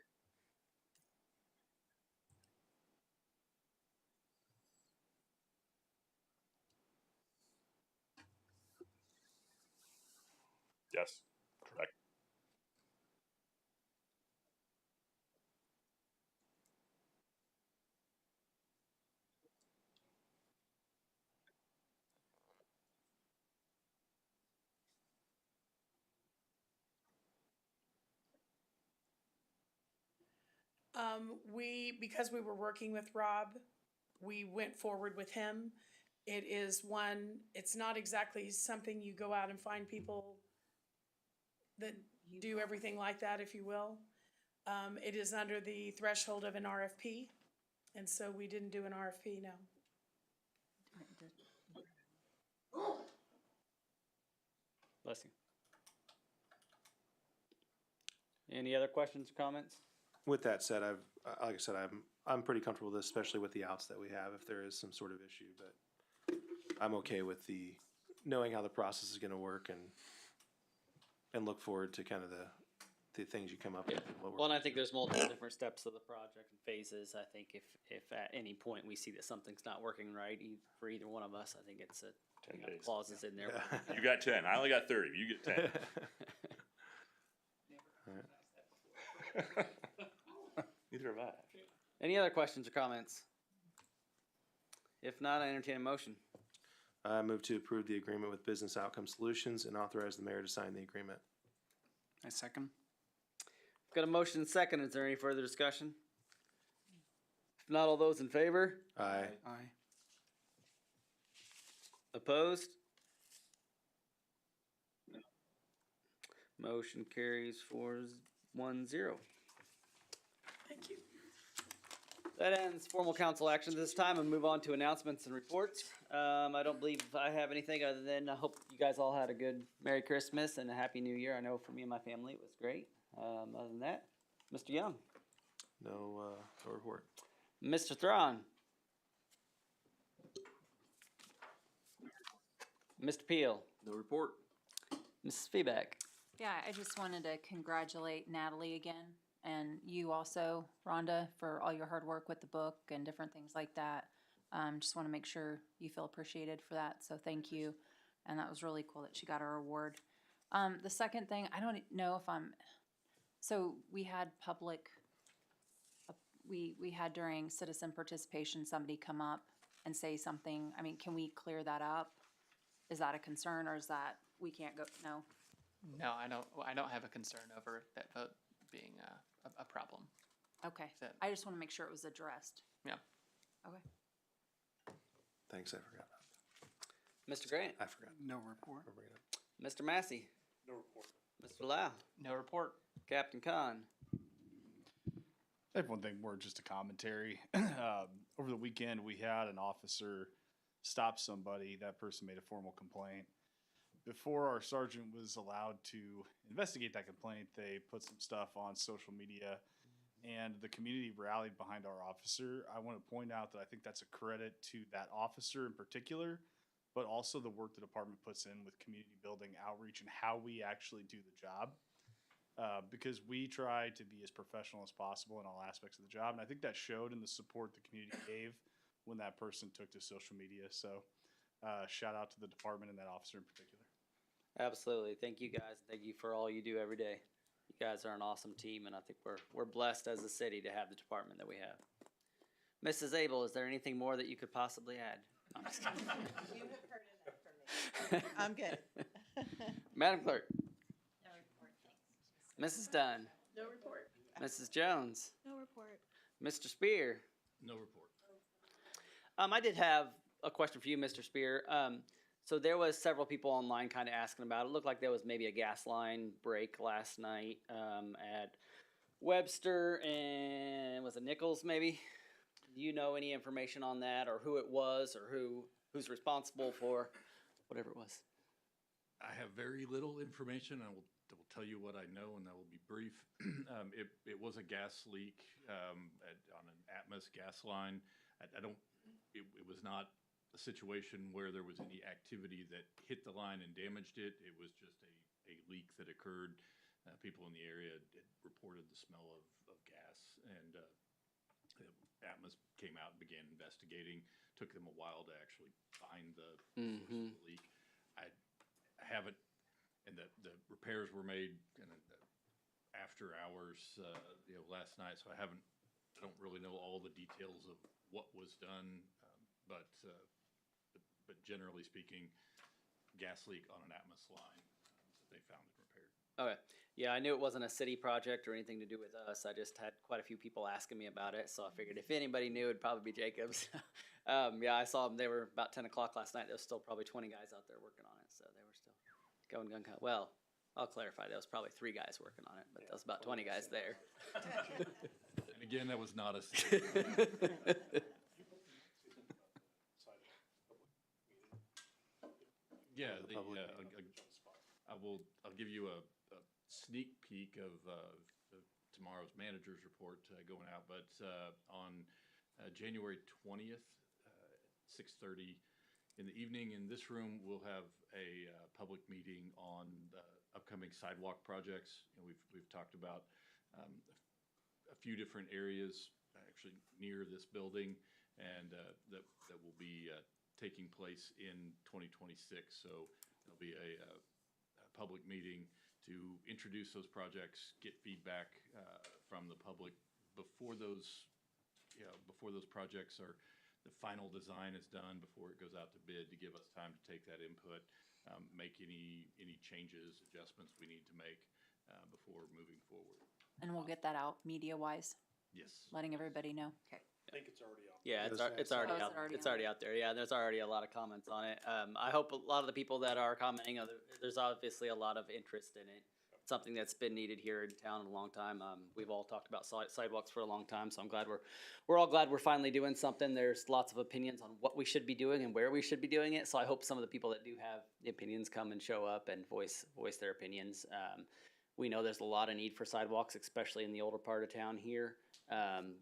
Yes, correct. Because we were working with Rob, we went forward with him. It is one, it's not exactly something you go out and find people that do everything like that, if you will. It is under the threshold of an RFP, and so we didn't do an RFP, no. Bless you. Any other questions or comments? With that said, like I said, I'm pretty comfortable with this, especially with the outs that we have, if there is some sort of issue, but I'm okay with knowing how the process is gonna work and look forward to kind of the things you come up with. and what we're- Well, and I think there's multiple different steps of the project and phases. I think if at any point we see that something's not working right for either one of us, I think it's 10 days. clauses in there. You got 10. I only got 30. You get 10. Neither have I. Any other questions or comments? If not, I entertain a motion. I move to approve the agreement with Business Outcome Solutions and authorize the mayor to sign the agreement. I second. Got a motion and second. Is there any further discussion? If not, all those in favor? Aye. Aye. Opposed? Motion carries 4-1-0. Thank you. That ends formal council action this time and move on to announcements and reports. I don't believe I have anything other than I hope you guys all had a good Merry Christmas and a Happy New Year. I know for me and my family it was great. Other than that, Mr. Young, No report. Mr. Thrawn, Mr. Peel, No report. Mrs. Feeback. Yeah, I just wanted to congratulate Natalie again, and you also, Rhonda, for all your hard work with the book and different things like that. Just want to make sure you feel appreciated for that, so thank you. And that was really cool that she got her award. The second thing, I don't know if so we had we had during citizen participation, somebody come up and say something. I mean, can we clear that up? Is that a concern, or is that, we can't go, no? No, I don't have a concern over that vote being a problem. Okay, That- I just want to make sure it was addressed. Yeah. Okay. Thanks, I forgot. Mr. Grant, I forgot. No report. I'll bring it up. Mr. Massey, No report. Mr. Lau, No report. Captain Khan. I have one thing more, just a commentary. Over the weekend, we had an officer stop somebody. That person made a formal complaint. Before our sergeant was allowed to investigate that complaint, they put some stuff on social media, and the community rallied behind our officer. I want to point out that I think that's a credit to that officer in particular, but also the work the department puts in with community building, outreach, and how we actually do the job. Because we try to be as professional as possible in all aspects of the job. And I think that showed in the support the community gave when that person took to social media. So shout out to the department and that officer in particular. Absolutely. Thank you guys. Thank you for all you do every day. You guys are an awesome team, and I think we're blessed as a city to have the department that we have. Mrs. Abel, is there anything more that you could possibly add? No, I'm just kidding. You have heard enough from me. I'm good. Madam Clerk, No report, thanks. Mrs. Dunn, No report. Mrs. Jones, No report. Mr. Spear. No report. I did have a question for you, Mr. Spear. So there was several people online kind of asking about it. It looked like there was maybe a gas line break last night at Webster and was it Nichols maybe? Do you know any information on that or who it was or who's responsible for whatever it was? I have very little information. I will tell you what I know, and that will be brief. It was a gas leak on an Atmos gas line. It was not a situation where there was any activity that hit the line and damaged it. It was just a leak that occurred. People in the area had reported the smell of gas, and Atmos came out and began investigating. Took them a while to actually find the source of the leak. I haven't, and the repairs were made after hours, last night. So I don't really know all the details of what was done, but generally speaking, gas leak on an Atmos line that they found and repaired. Okay. Yeah, I knew it wasn't a city project or anything to do with us. I just had quite a few people asking me about it, so I figured if anybody knew, it'd probably be Jacobs. Yeah, I saw them. They were about 10 o'clock last night. There was still probably 20 guys out there working on it, so they were still going gun cut. Well, I'll clarify. There was probably 3 guys working on it, but there was about 20 guys there. And again, that was not a city. Yeah, I'll give you a sneak peek of tomorrow's manager's report going out, but on January 20th, 6:30 in the evening in this room, we'll have a public meeting on the upcoming sidewalk projects. And we've talked about a few different areas actually near this building, and that will be taking place in 2026. So there'll be a public meeting to introduce those projects, get feedback from the public before those projects are, the final design is done, before it goes out to bid, to give us time to take that input, make any changes, adjustments we need to make before moving forward. And we'll get that out media-wise, Yes. letting everybody know. Okay. I think it's already out. Yeah, it's already Oh, is out. it already It's on? already out there. Yeah, there's already a lot of comments on it. I hope a lot of the people that are commenting, there's obviously a lot of interest in it. It's something that's been needed here in town in a long time. We've all talked about sidewalks for a long time, so I'm glad we're all glad we're finally doing something. There's lots of opinions on what we should be doing and where we should be doing it. So I hope some of the people that do have the opinions come and show up and voice their opinions. We know there's a lot of need for sidewalks, especially in the older part of town here.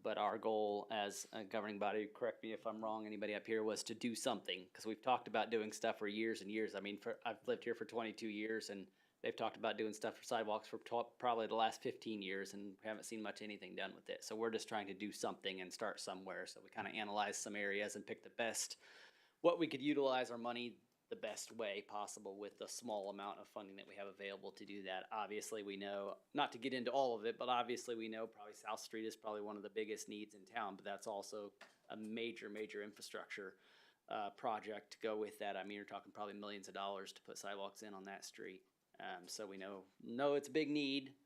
But our goal as a governing body, correct me if I'm wrong, anybody up here, was to do something, because we've talked about doing stuff for years and years. I mean, I've lived here for 22 years, and they've talked about doing stuff for sidewalks for probably the last 15 years, and we haven't seen much anything done with it. So we're just trying to do something and start somewhere. So we kind of analyzed some areas and picked the best, what we could utilize our money the best way possible with the small amount of funding that we have available to do that. Obviously, we know, not to get into all of it, but obviously we know probably South Street is probably one of the biggest needs in town, but that's also a major infrastructure project to go with that. I mean, you're talking probably millions of dollars to put sidewalks in on that street. So we know it's a big need,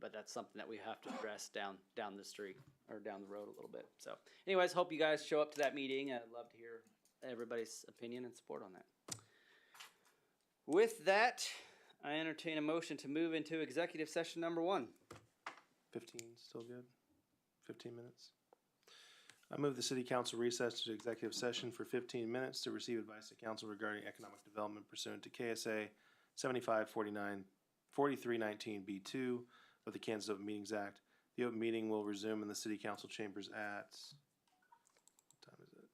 but that's something that we have to address down the street or down the road a little bit. So anyways, hope you guys show up to that meeting. I'd love to hear everybody's opinion and support on that. With that, I entertain a motion to move into executive session number 1. 15, still good? 15 minutes? I move the city council recess to executive session for 15 minutes to receive advice of council regarding economic development pursuant to KSA 4319B2 of the Kansas Open Meetings Act. The open meeting will resume in the city council chambers at, what time is it?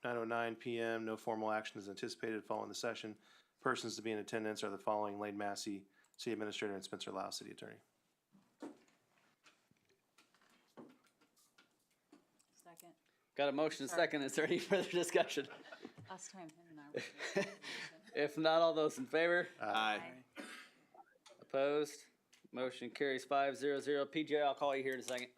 9:09 p.m. No formal action is anticipated following the session. Persons to be in attendance are the following: Lane Massey, City Administrator, and Spencer Lau, City Attorney. Second. Got a motion Sorry. second. Is there any further discussion? Last time him and I were. If not, all those in favor? Aye. Opposed? Motion carries 5-0-0. PJ, I'll call you here in a second.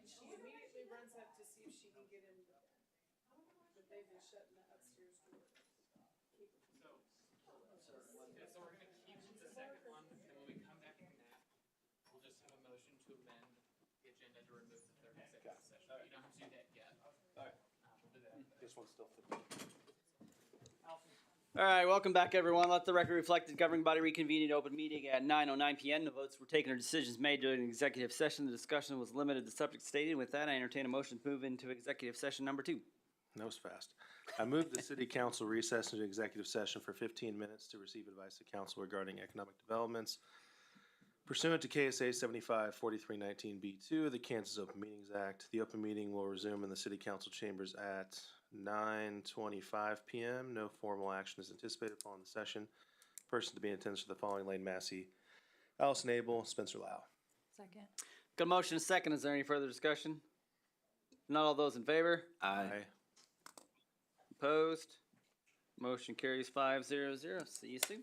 And she immediately runs up to see if she can get in, but they've been shutting the upstairs door. So we're gonna keep the second one, and when we come back from that, we'll just have a motion to amend the agenda to remove the third executive session. You don't have to do that yet. Alright. We'll do that. This one's still fit. All right, welcome back, everyone. Let the record reflect the governing body reconvened in open meeting at 9:09 p.m. The votes were taken or decisions made during the executive session. The discussion was limited to the subject stated. With that, I entertain a motion to move into executive session number 2. That was fast. I move the city council recess into executive session for 15 minutes to receive advice of council regarding economic developments pursuant to KSA 75-4319B2 of the Kansas Open Meetings Act. The open meeting will resume in the city council chambers at 9:25 p.m. No formal action is anticipated following the session. Person to be in attendance for the following: Lane Massey, Allison Abel, Spencer Lau. Second. Got a motion and a second. Is there any further discussion? Not all those in favor? Aye. Opposed? Motion carries 5-0-0. See you soon.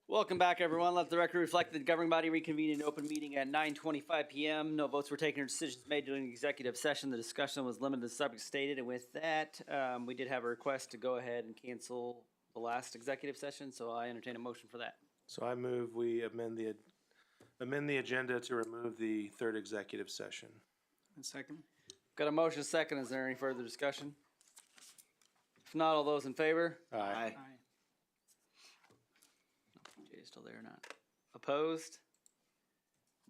Welcome back, everyone. Let the record reflect that the governing body reconvened in open meeting at 9:25 PM. No votes were taken or decisions made during the executive session. The discussion was limited to the subject stated, and with that, we did have a request to go ahead and cancel the last executive session, so I entertain a motion for that. So I move we amend the agenda to remove the third executive session. And second? Got a motion second. Is there any further discussion? If not, all those in favor? Aye. Jay's still there or not? Opposed?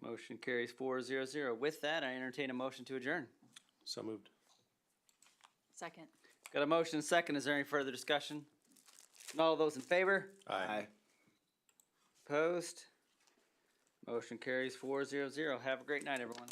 Motion carries 4-0-0. With that, I entertain a motion to adjourn. So moved. Second. Got a motion second. Is there any further discussion? If not, all those in favor? Aye. Opposed? Motion carries 4-0-0. Have a great night, everyone.